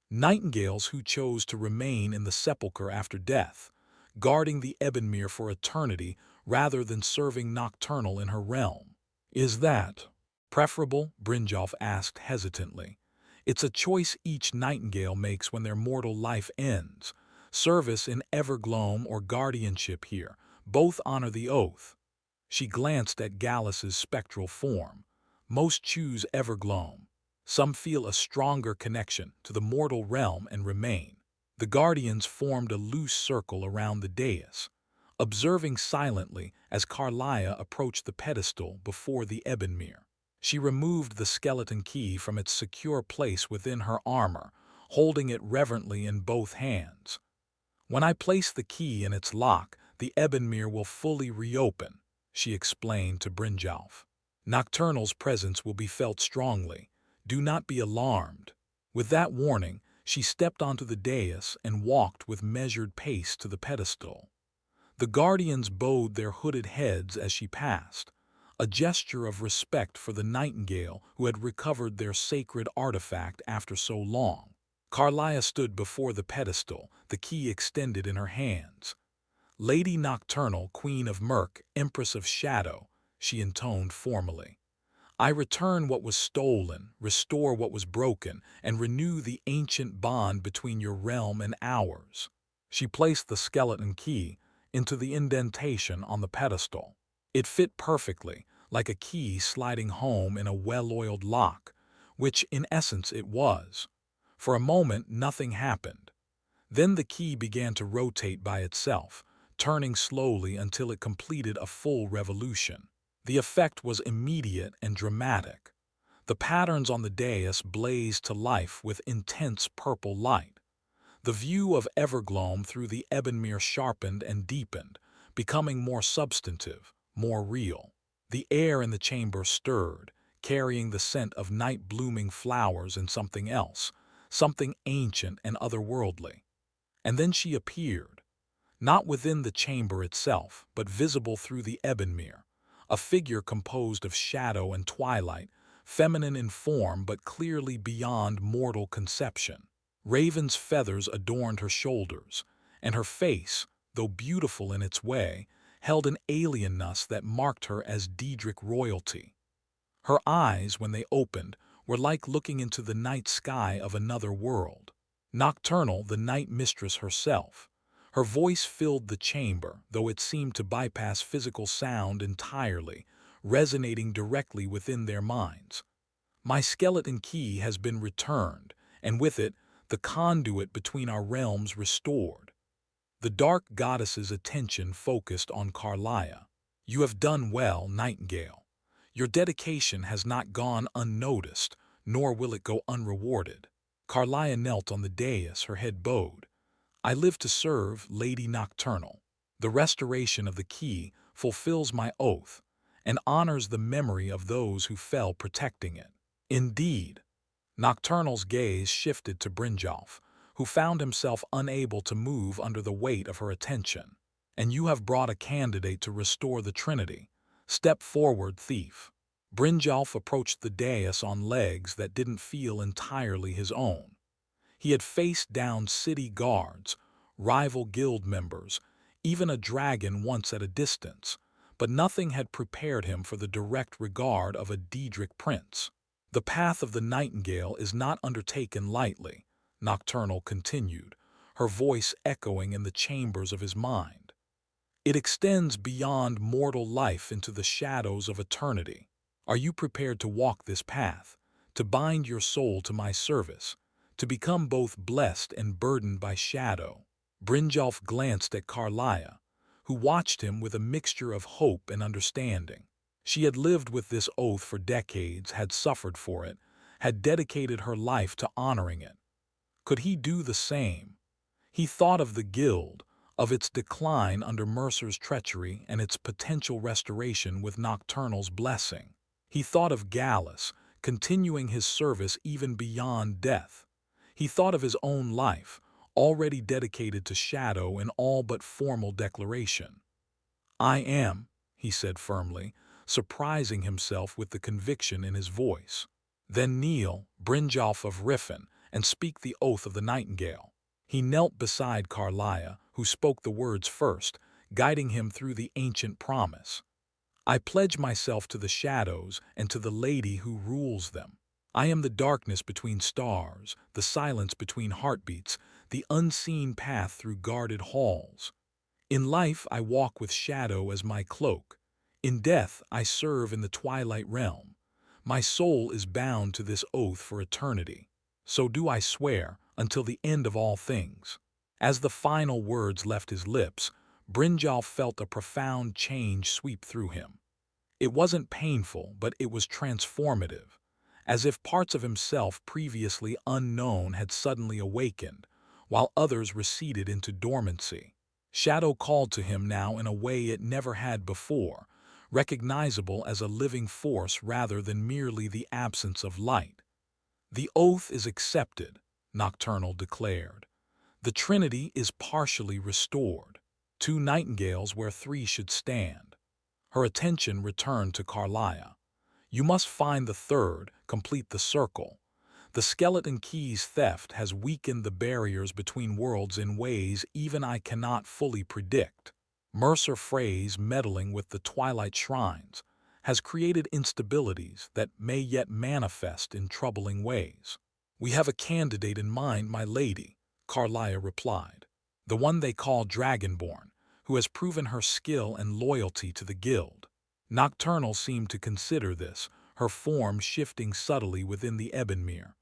"Nightingales who chose to remain in the sepulcher after death, guarding the Ebonmere for eternity rather than serving Nocturnal in her realm." "Is that preferable?" Brynjolf asked hesitantly. "It's a choice each Nightingale makes when their mortal life ends. Service in Evergloam or guardianship here, both honor the oath." She glanced at Gallus's spectral form. "Most choose Evergloam. Some feel a stronger connection to the mortal realm and remain." The Guardians formed a loose circle around the dais, observing silently as Karliah approached the pedestal before the Ebonmere. She removed the skeleton key from its secure place within her armor, holding it reverently in both hands. "When I place the key in its lock, the Ebonmere will fully reopen," she explained to Brynjolf. "Nocturnal's presence will be felt strongly. Do not be alarmed." With that warning, she stepped onto the dais and walked with measured pace to the pedestal. The Guardians bowed their hooded heads as she passed, a gesture of respect for the Nightingale who had recovered their sacred artifact after so long. Karliah stood before the pedestal, the key extended in her hands. "Lady Nocturnal, Queen of Murk, Empress of Shadow," she intoned formally. "I return what was stolen, restore what was broken, and renew the ancient bond between your realm and ours." She placed the skeleton key into the indentation on the pedestal. It fit perfectly, like a key sliding home in a well-oiled lock, which in essence it was. For a moment nothing happened. Then the key began to rotate by itself, turning slowly until it completed a full revolution. The effect was immediate and dramatic. The patterns on the dais blazed to life with intense purple light. The view of Evergloam through the Ebonmere sharpened and deepened, becoming more substantive, more real. The air in the chamber stirred, carrying the scent of night-blooming flowers and something else, something ancient and otherworldly. And then she appeared, not within the chamber itself, but visible through the Ebonmere, a figure composed of shadow and twilight, feminine in form but clearly beyond mortal conception. Raven's feathers adorned her shoulders, and her face, though beautiful in its way, held an alienness that marked her as Daedric royalty. Her eyes, when they opened, were like looking into the night sky of another world. Nocturnal, the night mistress herself, Her voice filled the chamber, though it seemed to bypass physical sound entirely, resonating directly within their minds. My skeleton key has been returned, and with it, the conduit between our realms restored. The dark goddess's attention focused on Karliah. You have done well, Nightingale. Your dedication has not gone unnoticed, nor will it go unrewarded. Karliah knelt on the dais, her head bowed. I live to serve Lady Nocturnal. The restoration of the key fulfills my oath and honors the memory of those who fell protecting it. Indeed, Nocturnal's gaze shifted to Brynjolf, who found himself unable to move under the weight of her attention. And you have brought a candidate to restore the Trinity. Step forward, thief. Brynjolf approached the dais on legs that didn't feel entirely his own. He had faced down city guards, rival guild members, even a dragon once at a distance, but nothing had prepared him for the direct regard of a Daedric prince. The path of the Nightingale is not undertaken lightly, Nocturnal continued, her voice echoing in the chambers of his mind. It extends beyond mortal life into the shadows of eternity. Are you prepared to walk this path, to bind your soul to my service, to become both blessed and burdened by shadow? Brynjolf glanced at Karliah, who watched him with a mixture of hope and understanding. She had lived with this oath for decades, had suffered for it, had dedicated her life to honoring it. Could he do the same? He thought of the guild, of its decline under Mercer's treachery and its potential restoration with Nocturnal's blessing. He thought of Gallus, continuing his service even beyond death. He thought of his own life, already dedicated to shadow in all but formal declaration. I am, he said firmly, surprising himself with the conviction in his voice. Then kneel, Brynjolf of Riffin, and speak the oath of the Nightingale. He knelt beside Karliah, who spoke the words first, guiding him through the ancient promise. I pledge myself to the shadows and to the lady who rules them. I am the darkness between stars, the silence between heartbeats, the unseen path through guarded halls. In life I walk with shadow as my cloak. In death I serve in the twilight realm. My soul is bound to this oath for eternity. So do I swear, until the end of all things. As the final words left his lips, Brynjolf felt a profound change sweep through him. It wasn't painful, but it was transformative, as if parts of himself previously unknown had suddenly awakened, while others receded into dormancy. Shadow called to him now in a way it never had before, recognizable as a living force rather than merely the absence of light. The oath is accepted, Nocturnal declared. The Trinity is partially restored. 2 nightingales where 3 should stand. Her attention returned to Karliah. You must find the 3rd, complete the circle. The skeleton key's theft has weakened the barriers between worlds in ways even I cannot fully predict. Mercer Frey's meddling with the Twilight Shrines has created instabilities that may yet manifest in troubling ways. We have a candidate in mind, my lady, Karliah replied. The one they call Dragonborn, who has proven her skill and loyalty to the guild. Nocturnal seemed to consider this, her form shifting subtly within the Ebonmere.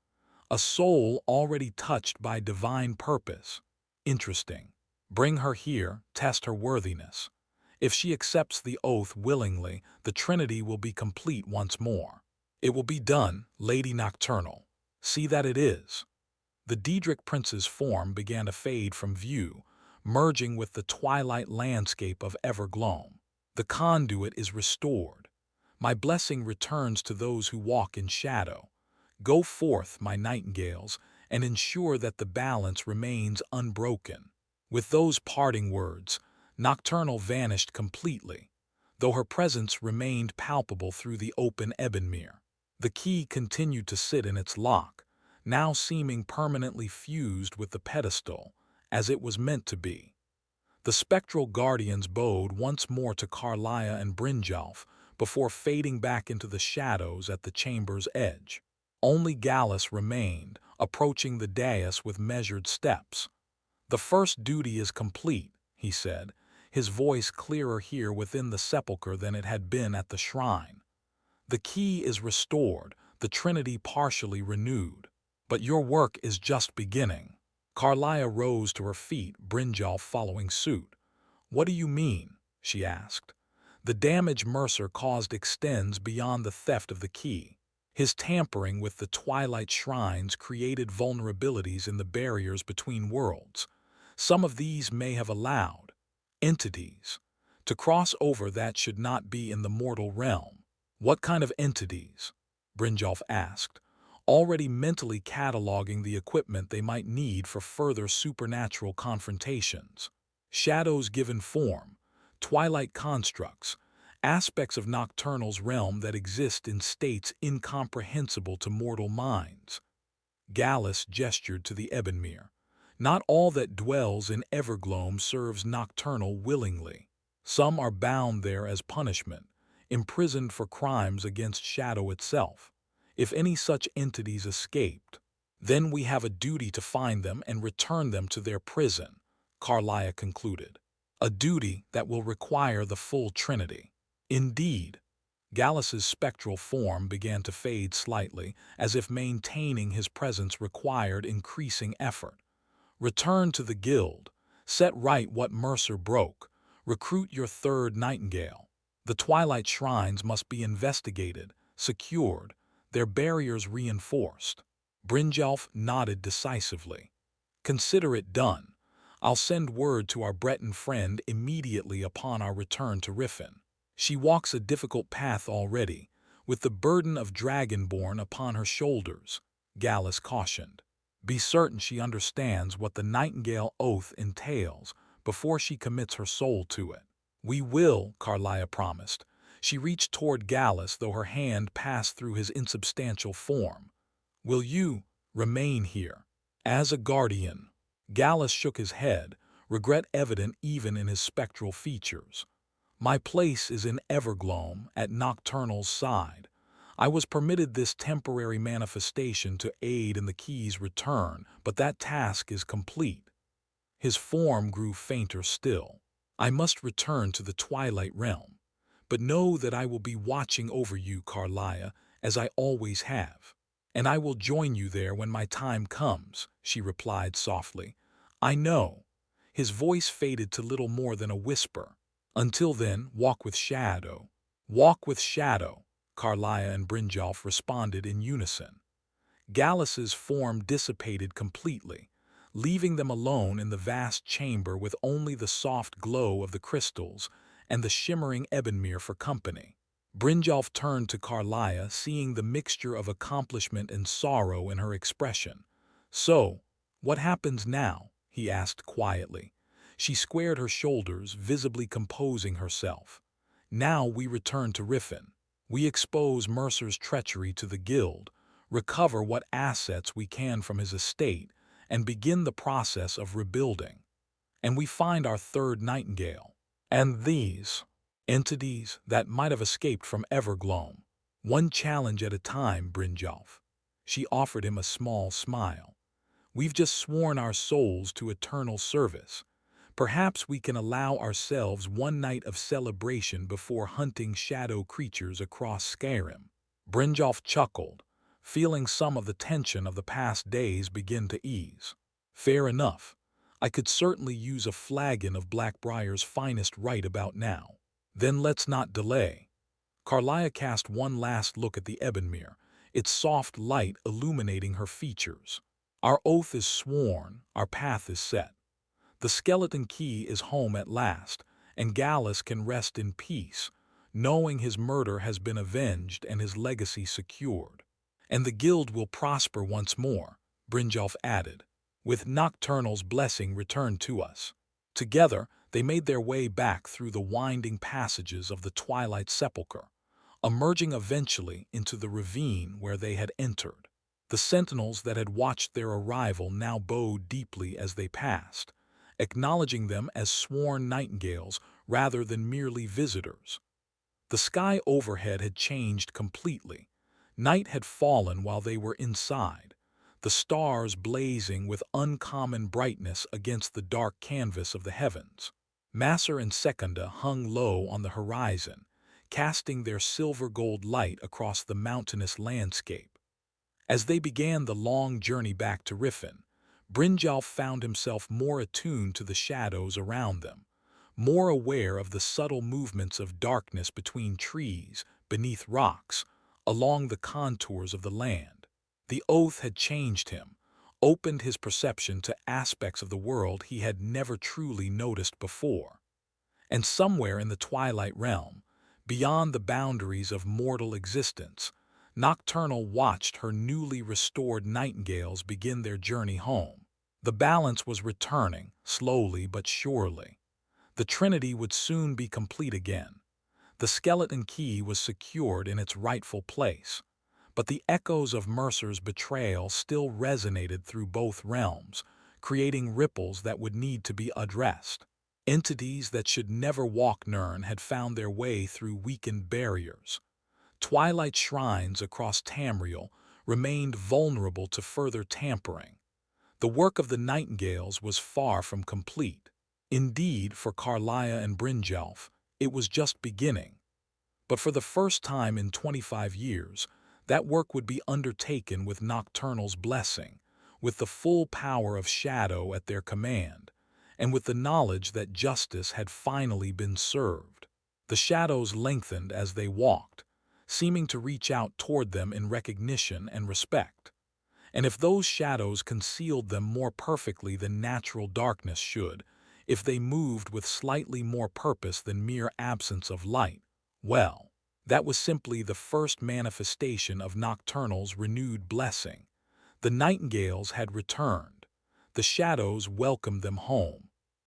A soul already touched by divine purpose. Interesting. Bring her here, test her worthiness. If she accepts the oath willingly, the Trinity will be complete once more. It will be done, Lady Nocturnal. See that it is. The Daedric Prince's form began to fade from view, merging with the twilight landscape of Evergloam. The conduit is restored. My blessing returns to those who walk in shadow. Go forth, my nightingales, and ensure that the balance remains unbroken. With those parting words, Nocturnal vanished completely, though her presence remained palpable through the open Ebonmere. The key continued to sit in its lock, now seeming permanently fused with the pedestal, as it was meant to be. The spectral guardians bowed once more to Karliah and Brynjolf before fading back into the shadows at the chamber's edge. Only Gallus remained, approaching the dais with measured steps. "The first duty is complete," he said, his voice clearer here within the sepulchre than it had been at the shrine. "The key is restored, the Trinity partially renewed. But your work is just beginning." Karliah rose to her feet, Brynjolf following suit. "What do you mean?" she asked. "The damage Mercer caused extends beyond the theft of the key. His tampering with the Twilight Shrines created vulnerabilities in the barriers between worlds. Some of these may have allowed entities to cross over that should not be in the mortal realm." "What kind of entities?" Brynjolf asked, already mentally cataloging the equipment they might need for further supernatural confrontations. "Shadows given form, twilight constructs, aspects of Nocturnal's realm that exist in states incomprehensible to mortal minds." Gallus gestured to the Ebonmere. "Not all that dwells in Evergloam serves Nocturnal willingly. Some are bound there as punishment, imprisoned for crimes against Shadow itself. If any such entities escaped, then we have a duty to find them and return them to their prison," Karliah concluded. "A duty that will require the full Trinity." "Indeed." Gallus's spectral form began to fade slightly, as if maintaining his presence required increasing effort. "Return to the guild, set right what Mercer broke, recruit your third Nightingale. The Twilight Shrines must be investigated, secured, their barriers reinforced." Brynjolf nodded decisively. "Consider it done. I'll send word to our Breton friend immediately upon our return to Riffin. She walks a difficult path already, with the burden of Dragonborn upon her shoulders," Gallus cautioned. "Be certain she understands what the Nightingale oath entails before she commits her soul to it." "We will," Karliah promised. She reached toward Gallus, though her hand passed through his insubstantial form. "Will you remain here as a guardian?" Gallus shook his head, regret evident even in his spectral features. "My place is in Evergloam, at Nocturnal's side. I was permitted this temporary manifestation to aid in the key's return, but that task is complete." His form grew fainter still. "I must return to the Twilight Realm. But know that I will be watching over you, Karliah, as I always have. And I will join you there when my time comes," she replied softly. "I know." His voice faded to little more than a whisper. "Until then, walk with Shadow." "Walk with Shadow," Karliah and Brynjolf responded in unison. Gallus's form dissipated completely, leaving them alone in the vast chamber with only the soft glow of the crystals and the shimmering Ebonmere for company. Brynjolf turned to Karliah, seeing the mixture of accomplishment and sorrow in her expression. "So, what happens now?" he asked quietly. She squared her shoulders, visibly composing herself. "Now we return to Riffin. We expose Mercer's treachery to the guild, recover what assets we can from his estate, and begin the process of rebuilding. And we find our third Nightingale. And these entities that might have escaped from Evergloam. One challenge at a time, Brynjolf." She offered him a small smile. "We've just sworn our souls to eternal service. Perhaps we can allow ourselves one night of celebration before hunting shadow creatures across Skyrim." Brynjolf chuckled, feeling some of the tension of the past days begin to ease. "Fair enough. I could certainly use a flagon of Blackbriar's finest right about now." "Then let's not delay." Karliah cast one last look at the Ebonmere, its soft light illuminating her features. "Our oath is sworn, our path is set. The skeleton key is home at last, and Gallus can rest in peace, knowing his murder has been avenged and his legacy secured. And the guild will prosper once more," Brynjolf added, "with Nocturnal's blessing returned to us." Together, they made their way back through the winding passages of the Twilight Sepulcher, emerging eventually into the ravine where they had entered. The sentinels that had watched their arrival now bowed deeply as they passed, acknowledging them as sworn Nightingales rather than merely visitors. The sky overhead had changed completely. Night had fallen while they were inside. the stars blazing with uncommon brightness against the dark canvas of the heavens. Mercer and Secunda hung low on the horizon, casting their silver-gold light across the mountainous landscape. As they began the long journey back to Riffin, Brynjolf found himself more attuned to the shadows around them, more aware of the subtle movements of darkness between trees, beneath rocks, along the contours of the land. The oath had changed him, opened his perception to aspects of the world he had never truly noticed before. And somewhere in the Twilight realm, beyond the boundaries of mortal existence, Nocturnal watched her newly restored Nightingales begin their journey home. The balance was returning, slowly but surely. The Trinity would soon be complete again. The skeleton key was secured in its rightful place, but the echoes of Mercer's betrayal still resonated through both realms, creating ripples that would need to be addressed. Entities that should never walk Nirn had found their way through weakened barriers. Twilight shrines across Tamriel remained vulnerable to further tampering. The work of the Nightingales was far from complete. Indeed, for Karliah and Brynjolf, it was just beginning. But for the first time in 25 years, that work would be undertaken with Nocturnal's blessing, with the full power of shadow at their command, and with the knowledge that justice had finally been served. The shadows lengthened as they walked, seeming to reach out toward them in recognition and respect. And if those shadows concealed them more perfectly than natural darkness should, if they moved with slightly more purpose than mere absence of light, well, that was simply the first manifestation of Nocturnal's renewed blessing. The Nightingales had returned. The shadows welcomed them home.